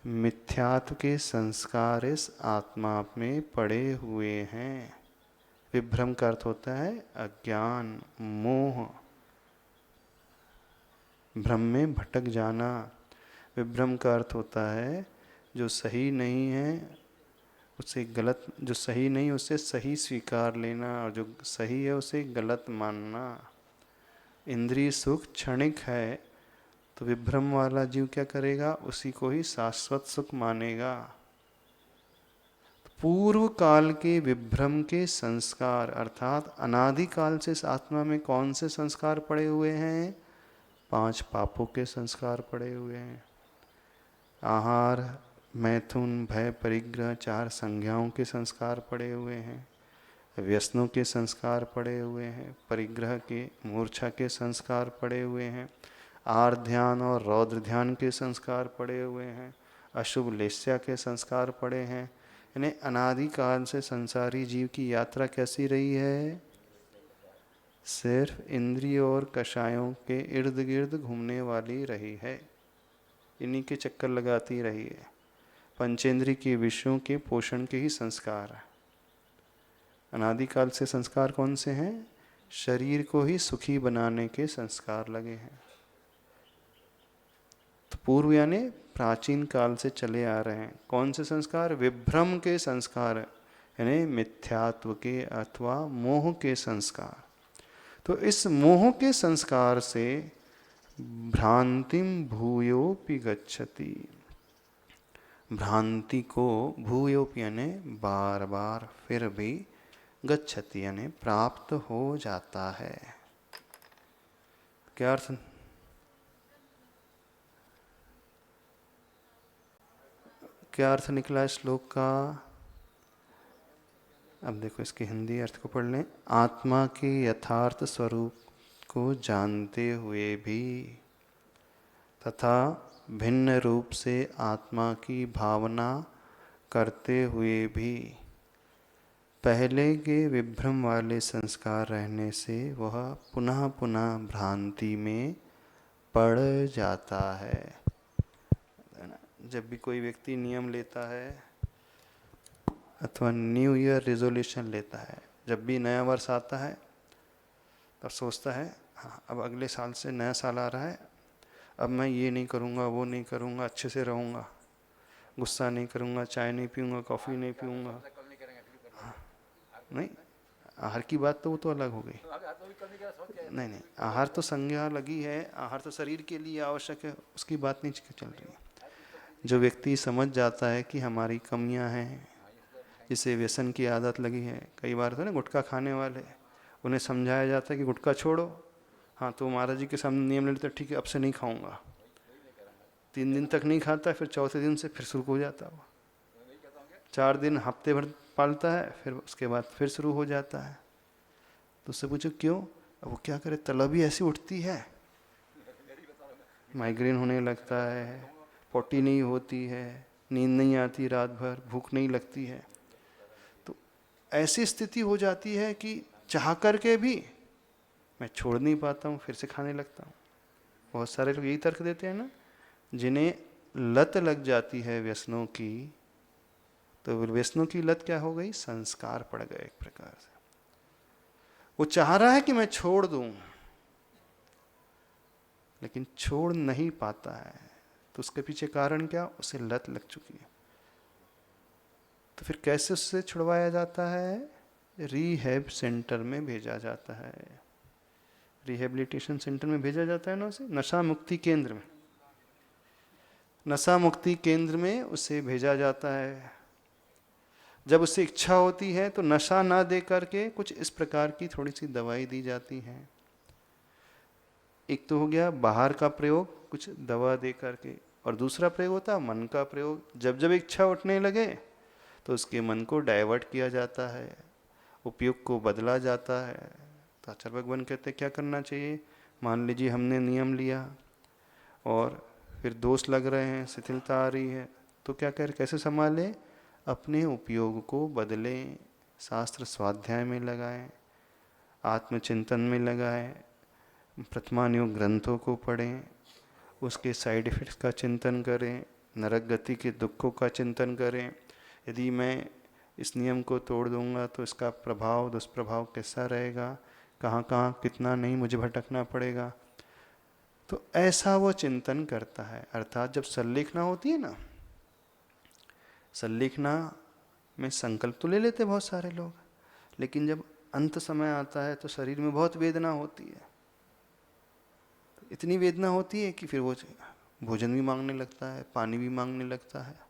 मिथ्यात्व के संस्कार इस आत्मा में पड़े हुए हैं। विभ्रम का अर्थ होता है अज्ञान, मोह, भ्रम में भटक जाना। विभ्रम का अर्थ होता है जो सही नहीं है उसे गलत, जो सही नहीं उसे सही स्वीकार लेना, और जो सही है उसे गलत मानना। इंद्रिय सुख क्षणिक है, तो विभ्रम वाला जीव क्या करेगा? उसी को ही शाश्वत सुख मानेगा। पूर्व काल के विभ्रम के संस्कार, अर्थात अनादिकाल से इस आत्मा में कौन से संस्कार पड़े हुए हैं? 5 पापों के संस्कार पड़े हुए हैं। आहार, मैथुन, भय, परिग्रह, 4 संज्ञाओं के संस्कार पड़े हुए हैं। व्यसनों के संस्कार पड़े हुए हैं। परिग्रह के, मूर्छा के संस्कार पड़े हुए हैं। आर ध्यान और रौद्र ध्यान के संस्कार पड़े हुए हैं। अशुभ लेस्या के संस्कार पड़े हैं। यानी अनादिकाल से संसारी जीव की यात्रा कैसी रही है? सिर्फ इंद्रिय और कषायों के इर्द गिर्द घूमने वाली रही है, इन्हीं के चक्कर लगाती रही है। पंचेंद्रिय के विषयों के पोषण के ही संस्कार है। अनादिकाल से संस्कार कौन से हैं? शरीर को ही सुखी बनाने के संस्कार लगे हैं। तो पूर्व यानी प्राचीन काल से चले आ रहे हैं कौन से संस्कार? विभ्रम के संस्कार, यानी मिथ्यात्व के अथवा मोह के संस्कार। तो इस मोह के संस्कार से भ्रांतिम भूयोपि गच्छति, भ्रांति को भूयोपि यानी बार बार फिर भी, गच्छति यानी प्राप्त हो जाता है। क्या अर्थ? क्या अर्थ निकला श्लोक का? अब देखो इसके हिंदी अर्थ को पढ़ लें। आत्मा के यथार्थ स्वरूप को जानते हुए भी तथा भिन्न रूप से आत्मा की भावना करते हुए भी पहले के विभ्रम वाले संस्कार रहने से वह पुनः पुनः भ्रांति में पड़ जाता है। जब भी कोई व्यक्ति नियम लेता है अथवा न्यू ईयर रिजोल्यूशन लेता है, जब भी नया वर्ष आता है तब सोचता है हाँ अब अगले साल से नया साल आ रहा है, अब मैं ये नहीं करूँगा वो नहीं करूँगा, अच्छे से रहूँगा। गुस्सा नहीं करूँगा, चाय नहीं पीऊँगा, कॉफ़ी नहीं पीऊँगा। नहीं, आहार की बात तो वो तो अलग हो गई। नहीं नहीं, आहार तो संज्ञा लगी है, आहार तो शरीर के लिए आवश्यक है, उसकी बात नहीं चल रही है। जो व्यक्ति समझ जाता है कि हमारी कमियां हैं, जिसे व्यसन की आदत लगी है, कई बार तो ना गुटखा खाने वाले, उन्हें समझाया जाता है कि गुटखा छोड़ो, हाँ तो महाराज जी के सामने नियम ले लेते, ठीक है अब से नहीं खाऊंगा, 3 दिन तक नहीं खाता, फिर चौथे दिन से फिर शुरू हो जाता है, 4 दिन हफ्ते भर पालता है, फिर उसके बाद फिर शुरू हो जाता है। तो उससे पूछो क्यों? अब वो क्या करे, तलब ही ऐसी उठती है, माइग्रेन होने लगता है, पोटी नहीं होती है, नींद नहीं आती रात भर, भूख नहीं लगती है। तो ऐसी स्थिति हो जाती है कि चाह करके भी मैं छोड़ नहीं पाता हूँ, फिर से खाने लगता हूँ। बहुत सारे लोग यही तर्क देते हैं ना, जिन्हें लत लग जाती है व्यसनों की, तो व्यसनों की लत क्या हो गई? संस्कार पड़ गए एक प्रकार से। वो चाह रहा है कि मैं छोड़ दूं, लेकिन छोड़ नहीं पाता है। तो उसके पीछे कारण क्या? उसे लत लग चुकी है। तो फिर कैसे उससे छुड़वाया जाता है? रिहैब सेंटर में भेजा जाता है, रिहेबिलिटेशन सेंटर में भेजा जाता है ना उसे, नशा मुक्ति केंद्र में, नशा मुक्ति केंद्र में उसे भेजा जाता है। जब उससे इच्छा होती है तो नशा ना दे करके कुछ इस प्रकार की थोड़ी सी दवाई दी जाती है। एक तो हो गया बाहर का प्रयोग, कुछ दवा दे करके, और दूसरा प्रयोग होता है मन का प्रयोग। जब जब इच्छा उठने लगे तो उसके मन को डाइवर्ट किया जाता है, उपयोग को बदला जाता है। तो आचार्य भगवान कहते हैं क्या करना चाहिए? मान लीजिए हमने नियम लिया और फिर दोष लग रहे हैं, शिथिलता आ रही है, तो क्या करें, कैसे संभालें? अपने उपयोग को बदलें, शास्त्र स्वाध्याय में लगाएं, आत्मचिंतन में लगाएं, प्रथमानुयोग ग्रंथों को पढ़ें, उसके साइड इफ़ेक्ट्स का चिंतन करें, नरक गति के दुखों का चिंतन करें। यदि मैं इस नियम को तोड़ दूंगा तो इसका प्रभाव, दुष्प्रभाव कैसा रहेगा, कहाँ कहाँ कितना नहीं मुझे भटकना पड़ेगा। तो ऐसा वो चिंतन करता है। अर्थात जब संलेखना होती है ना, संलेखना में संकल्प तो ले लेते बहुत सारे लोग, लेकिन जब अंत समय आता है तो शरीर में बहुत वेदना होती है। तो इतनी वेदना होती है कि फिर वो भोजन भी मांगने लगता है, पानी भी मांगने लगता है।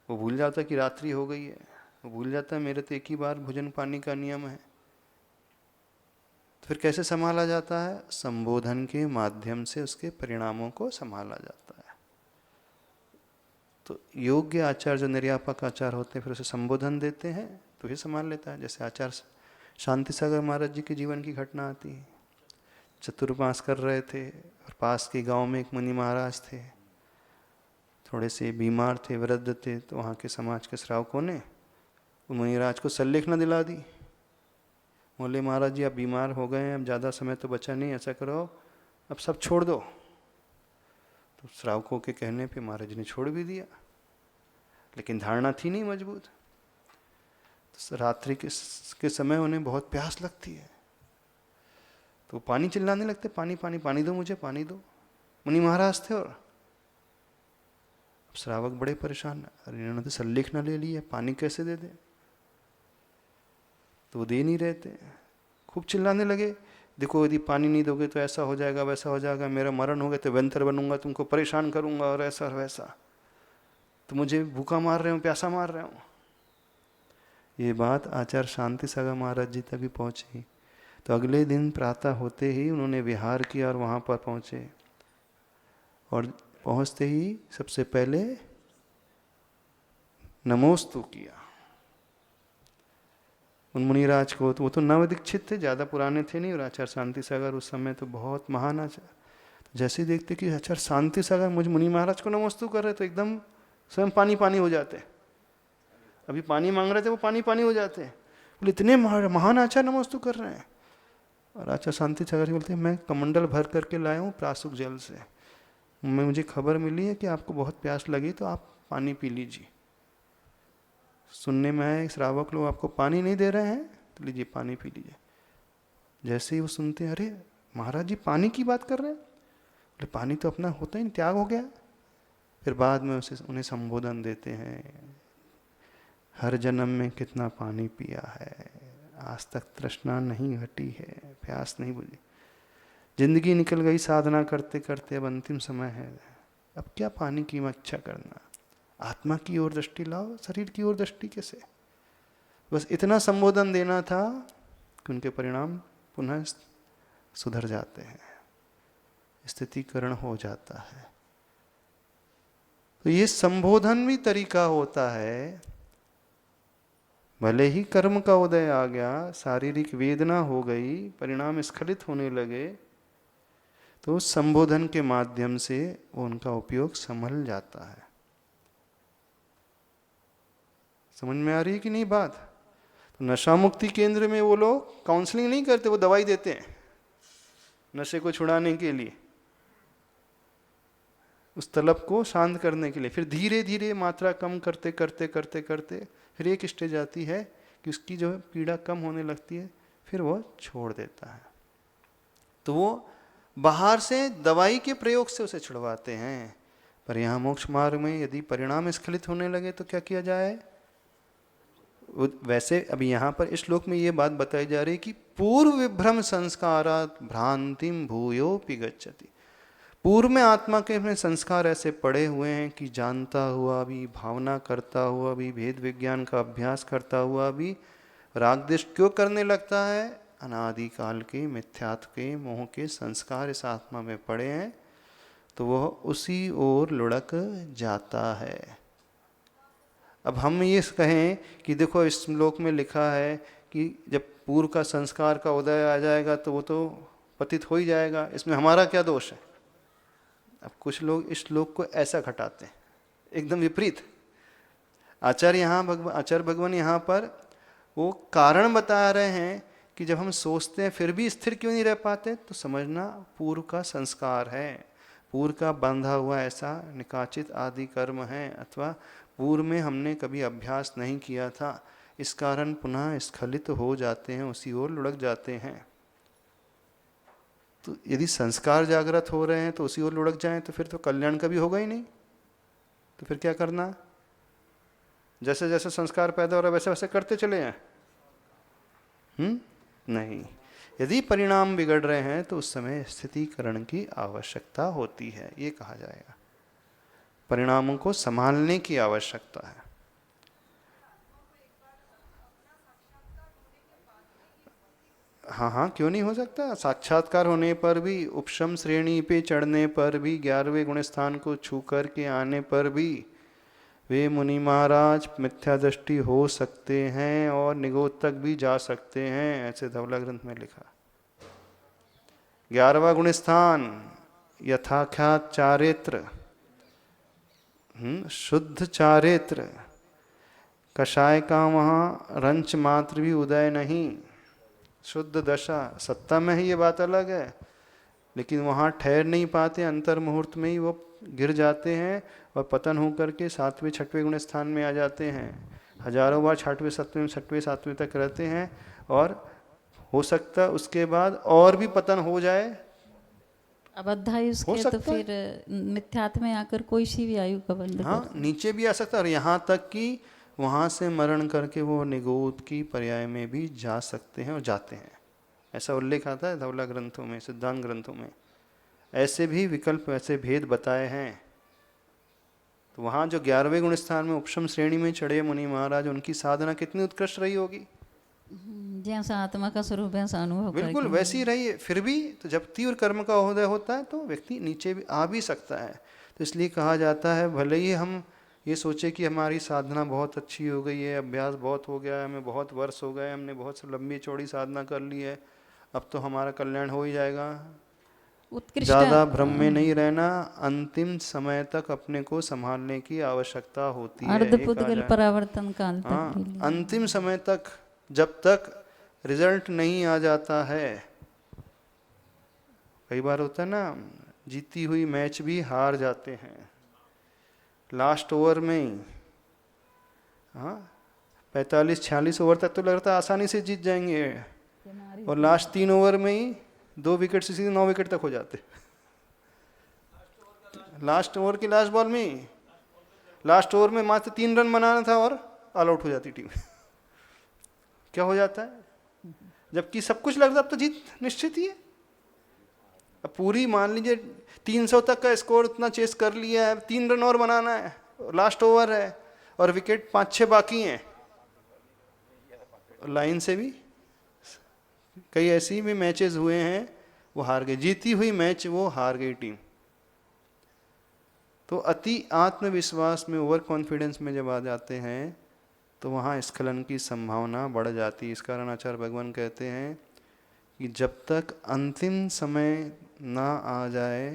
वो भूल जाता है कि रात्रि हो गई है, वो भूल जाता है मेरे तो एक ही बार भोजन पानी का नियम है। तो फिर कैसे संभाला जाता है? संबोधन के माध्यम से उसके परिणामों को संभाला जाता है। तो योग्य आचार, जो निर्यापक आचार होते हैं, फिर उसे संबोधन देते हैं तो ही संभाल लेता है। जैसे आचार्य शांति सागर महाराज जी के जीवन की घटना आती है। चतुर्मास कर रहे थे और पास के गांव में एक मुनि महाराज थे, थोड़े से बीमार थे, वृद्ध थे। तो वहाँ के समाज के श्रावकों ने मुनिराज को संलेखना दिला दी। बोले महाराज जी आप बीमार हो गए हैं, अब ज़्यादा समय तो बचा नहीं, ऐसा करो अब सब छोड़ दो। तो श्रावकों के कहने पे महाराज जी ने छोड़ भी दिया, लेकिन धारणा थी नहीं मजबूत। तो रात्रि के समय उन्हें बहुत प्यास लगती है, तो पानी चिल्लाने लगते, पानी पानी पानी दो मुझे, पानी दो। मुनि महाराज थे और अब श्रावक बड़े परेशान, अरे इन्होंने तो संलेखना ले ली है, पानी कैसे दे दे? तो वो दे नहीं रहे थे। खूब चिल्लाने लगे, देखो यदि पानी नहीं दोगे तो ऐसा हो जाएगा, वैसा हो जाएगा, मेरा मरण हो गया तो व्यंतर बनूंगा, तुमको परेशान करूंगा, और ऐसा और वैसा, तो मुझे भूखा मार रहे हो, प्यासा मार रहे हो। ये बात आचार्य शांति सागर महाराज जी तक भी पहुंची। तो अगले दिन प्रातः होते ही उन्होंने विहार किया और वहाँ पर पहुँचे, और पहुँचते ही सबसे पहले नमोस्तु किया उन मुनिराज को। तो वो तो नवदीक्षित थे, ज़्यादा पुराने थे नहीं, और आचार्य शांति सागर उस समय तो बहुत महान आचार्य। तो जैसे ही देखते कि आचार्य शांति सागर मुझ मुनि महाराज को नमोस्तु कर रहे, तो एकदम स्वयं पानी पानी हो जाते। अभी पानी मांग रहे थे, वो पानी पानी हो जाते। बोले इतने महान आचार्य नमोस्तु कर रहे हैं। और आचार्य शांति सागर बोलते हैं मैं कमंडल भर करके लाया हूँ प्रासुक जल से, मुझे खबर मिली है कि आपको बहुत प्यास लगी, तो आप पानी पी लीजिए। सुनने में आए श्रावक लोग आपको पानी नहीं दे रहे हैं, तो लीजिए पानी पी लीजिए। जैसे ही वो सुनते हैं, अरे महाराज जी पानी की बात कर रहे हैं, बोले पानी तो अपना होता ही नहीं, त्याग हो गया। फिर बाद में उन्हें संबोधन देते हैं, हर जन्म में कितना पानी पिया है, आज तक तृष्णा नहीं हटी है, प्यास नहीं बुझी, जिंदगी निकल गई साधना करते करते, अब अंतिम समय है, अब क्या पानी की इच्छा करना, आत्मा की ओर दृष्टि लाओ, शरीर की ओर दृष्टि कैसे। बस इतना संबोधन देना था कि उनके परिणाम पुनः सुधर जाते हैं, स्थितिकरण हो जाता है। तो ये संबोधन भी तरीका होता है। भले ही कर्म का उदय आ गया, शारीरिक वेदना हो गई, परिणाम स्खलित होने लगे, तो संबोधन के माध्यम से वो उनका उपयोग संभल जाता है। समझ में आ रही है कि नहीं बात। तो नशा मुक्ति केंद्र में वो लोग काउंसलिंग नहीं करते, वो दवाई देते हैं नशे को छुड़ाने के लिए, उस तलब को शांत करने के लिए। फिर धीरे धीरे मात्रा कम करते करते करते करते फिर एक स्टेज आती है कि उसकी जो पीड़ा कम होने लगती है, फिर वो छोड़ देता है। तो वो बाहर से दवाई के प्रयोग से उसे छुड़वाते हैं। पर यहाँ मोक्ष मार्ग में यदि परिणाम स्खलित होने लगे तो क्या किया जाए। वैसे अभी यहाँ पर इस श्लोक में ये बात बताई जा रही है कि पूर्व विभ्रम संस्कारात् भ्रांतिम भूयोपि गच्छति। पूर्व में आत्मा के अपने संस्कार ऐसे पड़े हुए हैं कि जानता हुआ भी, भावना करता हुआ भी, भेद विज्ञान का अभ्यास करता हुआ भी राग द्वेष क्यों करने लगता है। अनादिकाल के मिथ्यात्व के मोह के संस्कार इस आत्मा में पड़े हैं, तो वह उसी ओर लुढ़क जाता है। अब हम ये कहें कि देखो इस श्लोक में लिखा है कि जब पूर्व का संस्कार का उदय आ जाएगा तो वो तो पतित हो ही जाएगा, इसमें हमारा क्या दोष है। अब कुछ लोग इस श्लोक को ऐसा घटाते हैं, एकदम विपरीत। आचार्य भगवान यहाँ पर वो कारण बता रहे हैं कि जब हम सोचते हैं फिर भी स्थिर क्यों नहीं रह पाते, तो समझना पूर्व का संस्कार है, पूर्व का बंधा हुआ ऐसा निकाचित आदि कर्म है, अथवा पूर्व में हमने कभी अभ्यास नहीं किया था, इस कारण पुनः स्खलित हो जाते हैं, उसी ओर लुढ़क जाते हैं। तो यदि संस्कार जागृत हो रहे हैं तो उसी ओर लुढ़क जाएं तो फिर तो कल्याण कभी होगा ही नहीं। तो फिर क्या करना, जैसे जैसे संस्कार पैदा हो रहा है वैसे वैसे करते चले जाएं। नहीं, यदि परिणाम बिगड़ रहे हैं तो उस समय स्थितिकरण की आवश्यकता होती है, ये कहा जाएगा। परिणामों को संभालने की आवश्यकता है। हाँ, क्यों नहीं हो सकता। साक्षात्कार होने पर भी, उपशम श्रेणी पे चढ़ने पर भी, 11वें गुण स्थान को छू कर के आने पर भी वे मुनि महाराज मिथ्या दृष्टि हो सकते हैं और निगोद तक भी जा सकते हैं, ऐसे धवला ग्रंथ में लिखा। 11वां गुण स्थान यथाख्यात चारित्र, शुद्ध चारित्र, कषाय का वहाँ रंच मात्र भी उदय नहीं, शुद्ध दशा। सत्ता में ही ये बात अलग है, लेकिन वहाँ ठहर नहीं पाते, अंतर मुहूर्त में ही वो गिर जाते हैं और पतन होकर के 7वें 6वें गुण स्थान में आ जाते हैं। हजारों बार 6वें 7वें 6वें 7वें तक रहते हैं, और हो सकता है उसके बाद और भी पतन हो जाए। अब अध्यायुष के तो फिर मिथ्यात्व में आकर कोई सी भी आयु का बंध, हाँ, नीचे भी आ सकता है, और यहाँ तक कि वहाँ से मरण करके वो निगोद की पर्याय में भी जा सकते हैं और जाते हैं। ऐसा उल्लेख आता है धवला ग्रंथों में, सिद्धांत ग्रंथों में, ऐसे भी विकल्प, ऐसे भेद बताए हैं। तो वहाँ जो 11वें गुण स्थान में उपशम श्रेणी में चढ़े मुनि महाराज, उनकी साधना कितनी उत्कृष्ट रही होगी। जैसा आत्मा का स्वरूप है अनुभव बिल्कुल वैसी रही है। फिर भी तो जब तीव्र कर्म का उदय होता है तो व्यक्ति नीचे भी आ भी सकता है। तो इसलिए कहा जाता है, भले ही हम ये सोचे कि हमारी साधना बहुत अच्छी हो गई है, अभ्यास बहुत हो गया है, हमें बहुत वर्ष हो गए, हमने बहुत लंबी चौड़ी साधना कर ली है, अब तो हमारा कल्याण हो ही जाएगा, ज़्यादा भ्रम में नहीं रहना। अंतिम समय तक अपने को संभालने की आवश्यकता होती है। अर्धपुद्गल परावर्तन काल तक, अंतिम समय तक, जब तक रिजल्ट नहीं आ जाता है। कई बार होता है ना, जीती हुई मैच भी हार जाते हैं लास्ट ओवर में। हाँ, 45-46 ओवर तक तो लगता है आसानी से जीत जाएंगे, और लास्ट 3 ओवर में ही 2 विकेट से सीधे 9 विकेट तक हो जाते। लास्ट ओवर की लास्ट बॉल में, लास्ट ओवर में मात्र 3 रन बनाना था और ऑल आउट हो जाती टीम। क्या हो जाता है, जबकि सब कुछ लगता, अब तो जीत निश्चित ही है। अब पूरी मान लीजिए 300 तक का स्कोर उतना चेस कर लिया है, 3 रन और बनाना है, लास्ट ओवर है और विकेट 5-6 बाकी हैं। लाइन से भी कई ऐसी भी मैचेस हुए हैं वो हार गए, जीती हुई मैच वो हार गई टीम। तो अति आत्मविश्वास में, ओवर कॉन्फिडेंस में जब आ जाते हैं तो वहाँ स्खलन की संभावना बढ़ जाती है। इस कारण आचार्य भगवान कहते हैं कि जब तक अंतिम समय ना आ जाए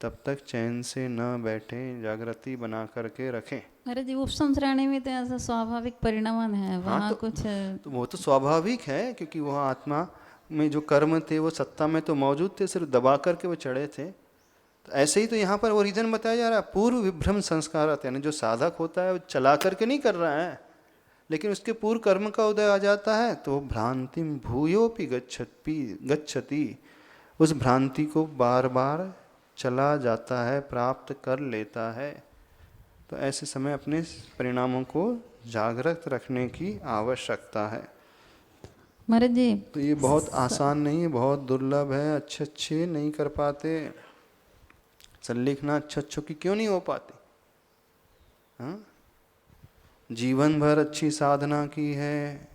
तब तक चैन से न बैठे, जागृति बना करके रखें। अरे जी, उपसम श्रेणी में तो ऐसा स्वाभाविक परिणाम है वहाँ। हाँ, कुछ तो वो तो स्वाभाविक है, क्योंकि वह आत्मा में जो कर्म थे वो सत्ता में तो मौजूद थे, सिर्फ दबा करके वो चढ़े थे। तो ऐसे ही तो यहाँ पर वो रीजन बताया जा रहा है, पूर्व विभ्रम संस्कार, यानी जो साधक होता है वो चला करके नहीं कर रहा है, लेकिन उसके पूर्व कर्म का उदय आ जाता है तो भ्रांति भूयोपि गच्छति, उस भ्रांति को बार बार चला जाता है, प्राप्त कर लेता है। तो ऐसे समय अपने परिणामों को जागृत रखने की आवश्यकता है। महाराज जी, तो ये बहुत आसान नहीं है, बहुत दुर्लभ है, अच्छे नहीं कर पाते। संलिखना अच्छों की क्यों नहीं हो पाती? हाँ, जीवन भर अच्छी साधना की है,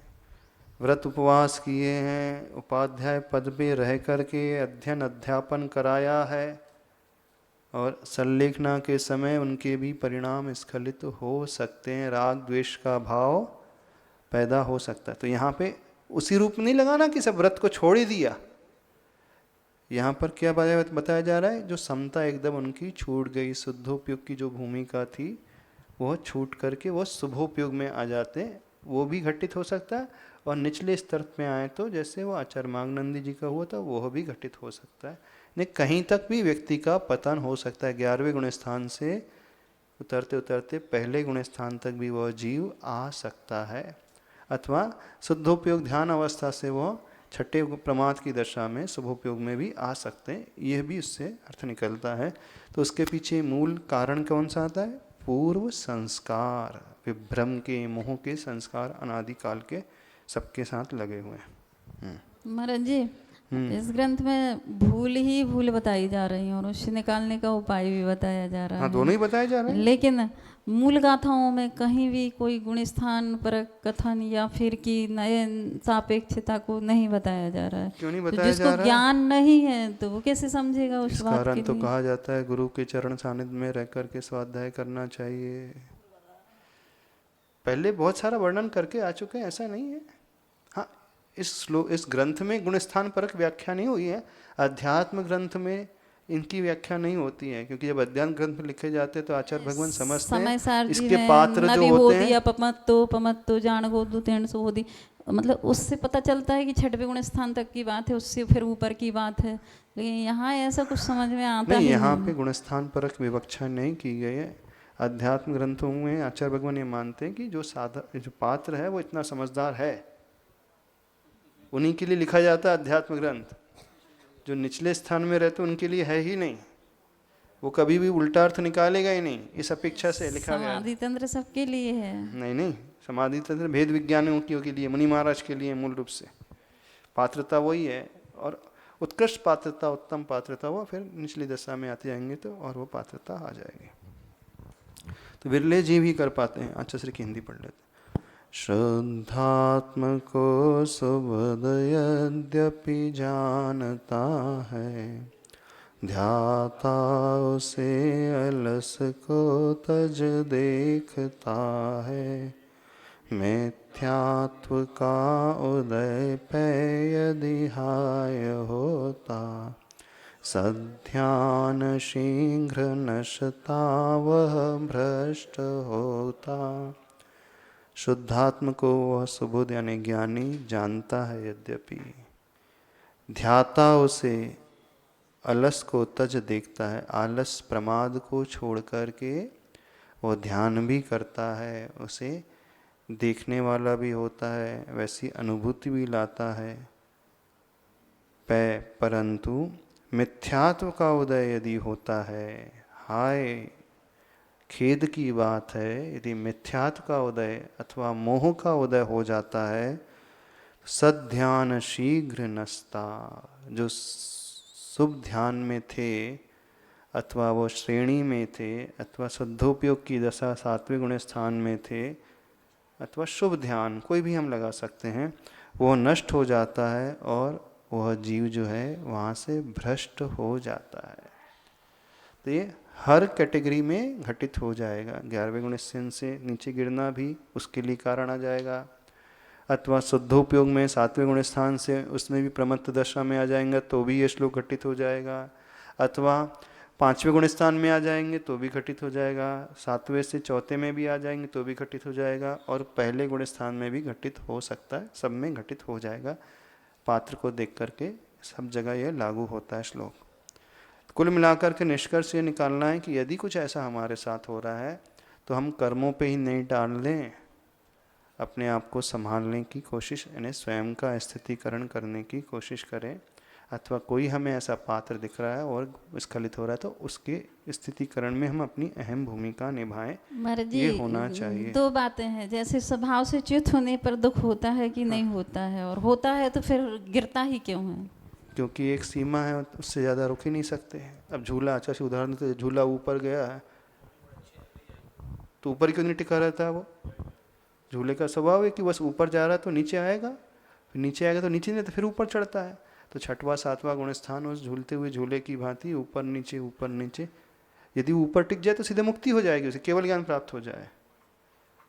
व्रत उपवास किए हैं, उपाध्याय पद पे रह करके अध्ययन अध्यापन कराया है, और संलेखना के समय उनके भी परिणाम स्खलित हो सकते हैं, राग द्वेष का भाव पैदा हो सकता है। तो यहाँ पे उसी रूप में नहीं लगाना कि सब व्रत को छोड़ ही दिया। यहाँ पर क्या बताया जा रहा है, जो समता एकदम उनकी छूट गई, शुद्धोपयोग की जो भूमिका थी वह छूट करके वो शुभोपयोग में आ जाते, वो भी घटित हो सकता है। और निचले स्तर में आए तो जैसे वो आचार्य मागनंदी जी का हुआ था वह भी घटित हो सकता है। नहीं, कहीं तक भी व्यक्ति का पतन हो सकता है। 11वें गुण स्थान से उतरते उतरते पहले गुण स्थान तक भी वह जीव आ सकता है, अथवा शुद्धोपयोग ध्यान अवस्था से वह छठे प्रमाद की दशा में शुभोपयोग में भी आ सकते हैं। यह भी उससे अर्थ निकलता है। तो उसके पीछे मूल कारण कौन सा आता है? पूर्व संस्कार, विभ्रम के, मोह के संस्कार अनादिकाल के सबके साथ लगे हुए हैं। महाराज जी, इस ग्रंथ में भूल ही भूल बताई जा रही है और उससे निकालने का उपाय भी बताया जा रहा है। हाँ, दोनों ही बताए जा रहे हैं। लेकिन मूल गाथाओं में कहीं भी कोई गुण स्थान पर कथन या फिर कि नए सापेक्षता को नहीं बताया जा रहा है। क्यों नहीं तो बताया जा जिसको रहा ज्ञान नहीं है तो वो कैसे समझेगा उस इस बात कारण के तो लिए? कहा जाता है गुरु के चरण सानिध्य में रह करके स्वाध्याय करना चाहिए। पहले बहुत सारा वर्णन करके आ चुके हैं, ऐसा नहीं है। हाँ, इस ग्रंथ में गुण स्थान परक व्याख्या नहीं हुई है। अध्यात्म ग्रंथ में इनकी व्याख्या नहीं होती है, क्योंकि जब अध्यात्म ग्रंथ लिखे जाते हैं तो आचार्य भगवान समझते हैं इसके पात्र जो होते हैं। अपमत्तो जान गोदु तेन सो होदी, मतलब उससे पता चलता है कि छठवें गुण स्थान तक की बात है, उससे फिर ऊपर की बात है। लेकिन यहाँ ऐसा कुछ समझ में आता नहीं, ही यहाँ नहीं। पे गुण स्थान परक विवक्षा नहीं की गई है। अध्यात्म ग्रंथों में आचार्य भगवान ये मानते हैं कि जो पात्र है वो इतना समझदार है, उन्हीं के लिए लिखा जाता है अध्यात्म ग्रंथ। जो निचले स्थान में रहते उनके लिए है ही नहीं, वो कभी भी उल्टा अर्थ निकालेगा ही नहीं, इस अपेक्षा से लिखा गया है। समाधि तंत्र सबके लिए है। नहीं, समाधि तंत्र भेद विज्ञानियों के लिए, मुनि महाराज के लिए मूल रूप से पात्रता वही है। और उत्कृष्ट पात्रता, उत्तम पात्रता वो फिर निचली दशा में आते जाएंगे तो और वो पात्रता आ जाएगी। तो विरले जी भी कर पाते हैं। अच्छा, श्री की हिंदी पढ़ लेते। श्रद्धात्मको सुबोध यद्यपि जानता है, ध्याता उसे अलस को तज देखता है। मिथ्यात्व का उदय पे यदि हाय होता, सध्यान शीघ्र नशता वह भ्रष्ट होता। शुद्धात्म को वह सुबोध यानी ज्ञानी जानता है, यद्यपि ध्याता उसे अलस को तज देखता है। आलस प्रमाद को छोड़ करके वो ध्यान भी करता है, उसे देखने वाला भी होता है, वैसी अनुभूति भी लाता है। परंतु मिथ्यात्व का उदय यदि होता है, हाय खेद की बात है, यदि मिथ्यात्व का उदय अथवा मोह का उदय हो जाता है, सद्ध्यान शीघ्र नस्ता। जो शुभ ध्यान में थे अथवा वो श्रेणी में थे अथवा सद्धोपयोग की दशा सात्विक गुण स्थान में थे अथवा शुभ ध्यान कोई भी हम लगा सकते हैं, वो नष्ट हो जाता है और वह जीव जो है वहाँ से भ्रष्ट हो जाता है। तो ये हर कैटेगरी में घटित हो जाएगा। 11वें गुण से नीचे गिरना भी उसके लिए कारण आ जाएगा, अथवा शुद्धोपयोग में 7वें गुण स्थान से उसमें भी प्रमत्त दशा में आ जाएंगे तो भी ये श्लोक घटित हो जाएगा, अथवा 5वें गुण स्थान में आ जाएंगे तो भी घटित हो जाएगा, 7वें से 4थे में भी आ जाएंगे तो भी घटित हो जाएगा, और पहले गुण स्थान में भी घटित हो सकता है, सब में घटित हो जाएगा। पात्र को देख करके सब जगह यह लागू होता है श्लोक। कुल मिलाकर के निष्कर्ष ये निकालना है कि यदि कुछ ऐसा हमारे साथ हो रहा है तो हम कर्मों पे ही नहीं डाल लें, अपने आप को संभालने की कोशिश, यानी स्वयं का स्थितिकरण करने की कोशिश करें, अथवा कोई हमें ऐसा पात्र दिख रहा है और स्खलित हो रहा है तो उसके स्थितिकरण में हम अपनी अहम भूमिका निभाएं, ये होना चाहिए। 2 बातें हैं, जैसे स्वभाव से च्युत होने पर दुख होता है कि नहीं होता है, और होता है तो फिर गिरता ही क्यों है? क्योंकि एक सीमा है, उससे ज़्यादा रुक ही नहीं सकते। अब झूला, अच्छा से उदाहरण तो झूला ऊपर गया है तो ऊपर क्यों नहीं टिका रहता है? वो झूले का स्वभाव है कि बस ऊपर जा रहा है तो नीचे आएगा, फिर नीचे आएगा तो नीचे नहीं तो फिर ऊपर चढ़ता है। तो 6वां 7वां गुण स्थान उस झूलते हुए झूले की भांति ऊपर नीचे, यदि ऊपर टिक जाए तो सीधे मुक्ति हो जाएगी, उसे केवल ज्ञान प्राप्त हो जाए।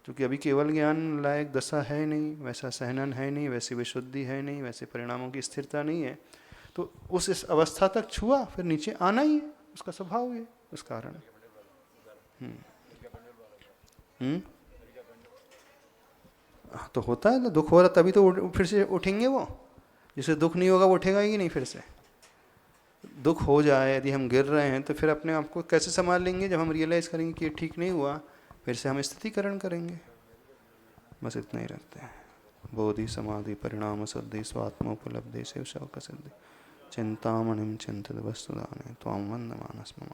क्योंकि अभी केवल ज्ञान लायक दशा है नहीं, वैसा सहनन है नहीं, वैसी विशुद्धि है नहीं, वैसे परिणामों की स्थिरता नहीं है, तो उस अवस्था तक छुआ फिर नीचे आना ही है, उसका स्वभाव है, उस कारण। तो होता है ना, दुख हो रहा तभी तो फिर से उठेंगे वो, जिसे दुख नहीं होगा वो उठेगा ही नहीं फिर से। दुख हो जाए यदि हम गिर रहे हैं तो फिर अपने आप को कैसे संभाल लेंगे? जब हम रियलाइज़ करेंगे कि ये ठीक नहीं हुआ, फिर से हम स्थितिकरण करेंगे। बस इतना ही रखते हैं। बोधि समाधि परिणाम सद्धि स्वात्मोपलब्धि शिव शौक सिद्धि चिंतामणिम चिंतित वस्तुदाने त्वां वंदमानस्मि।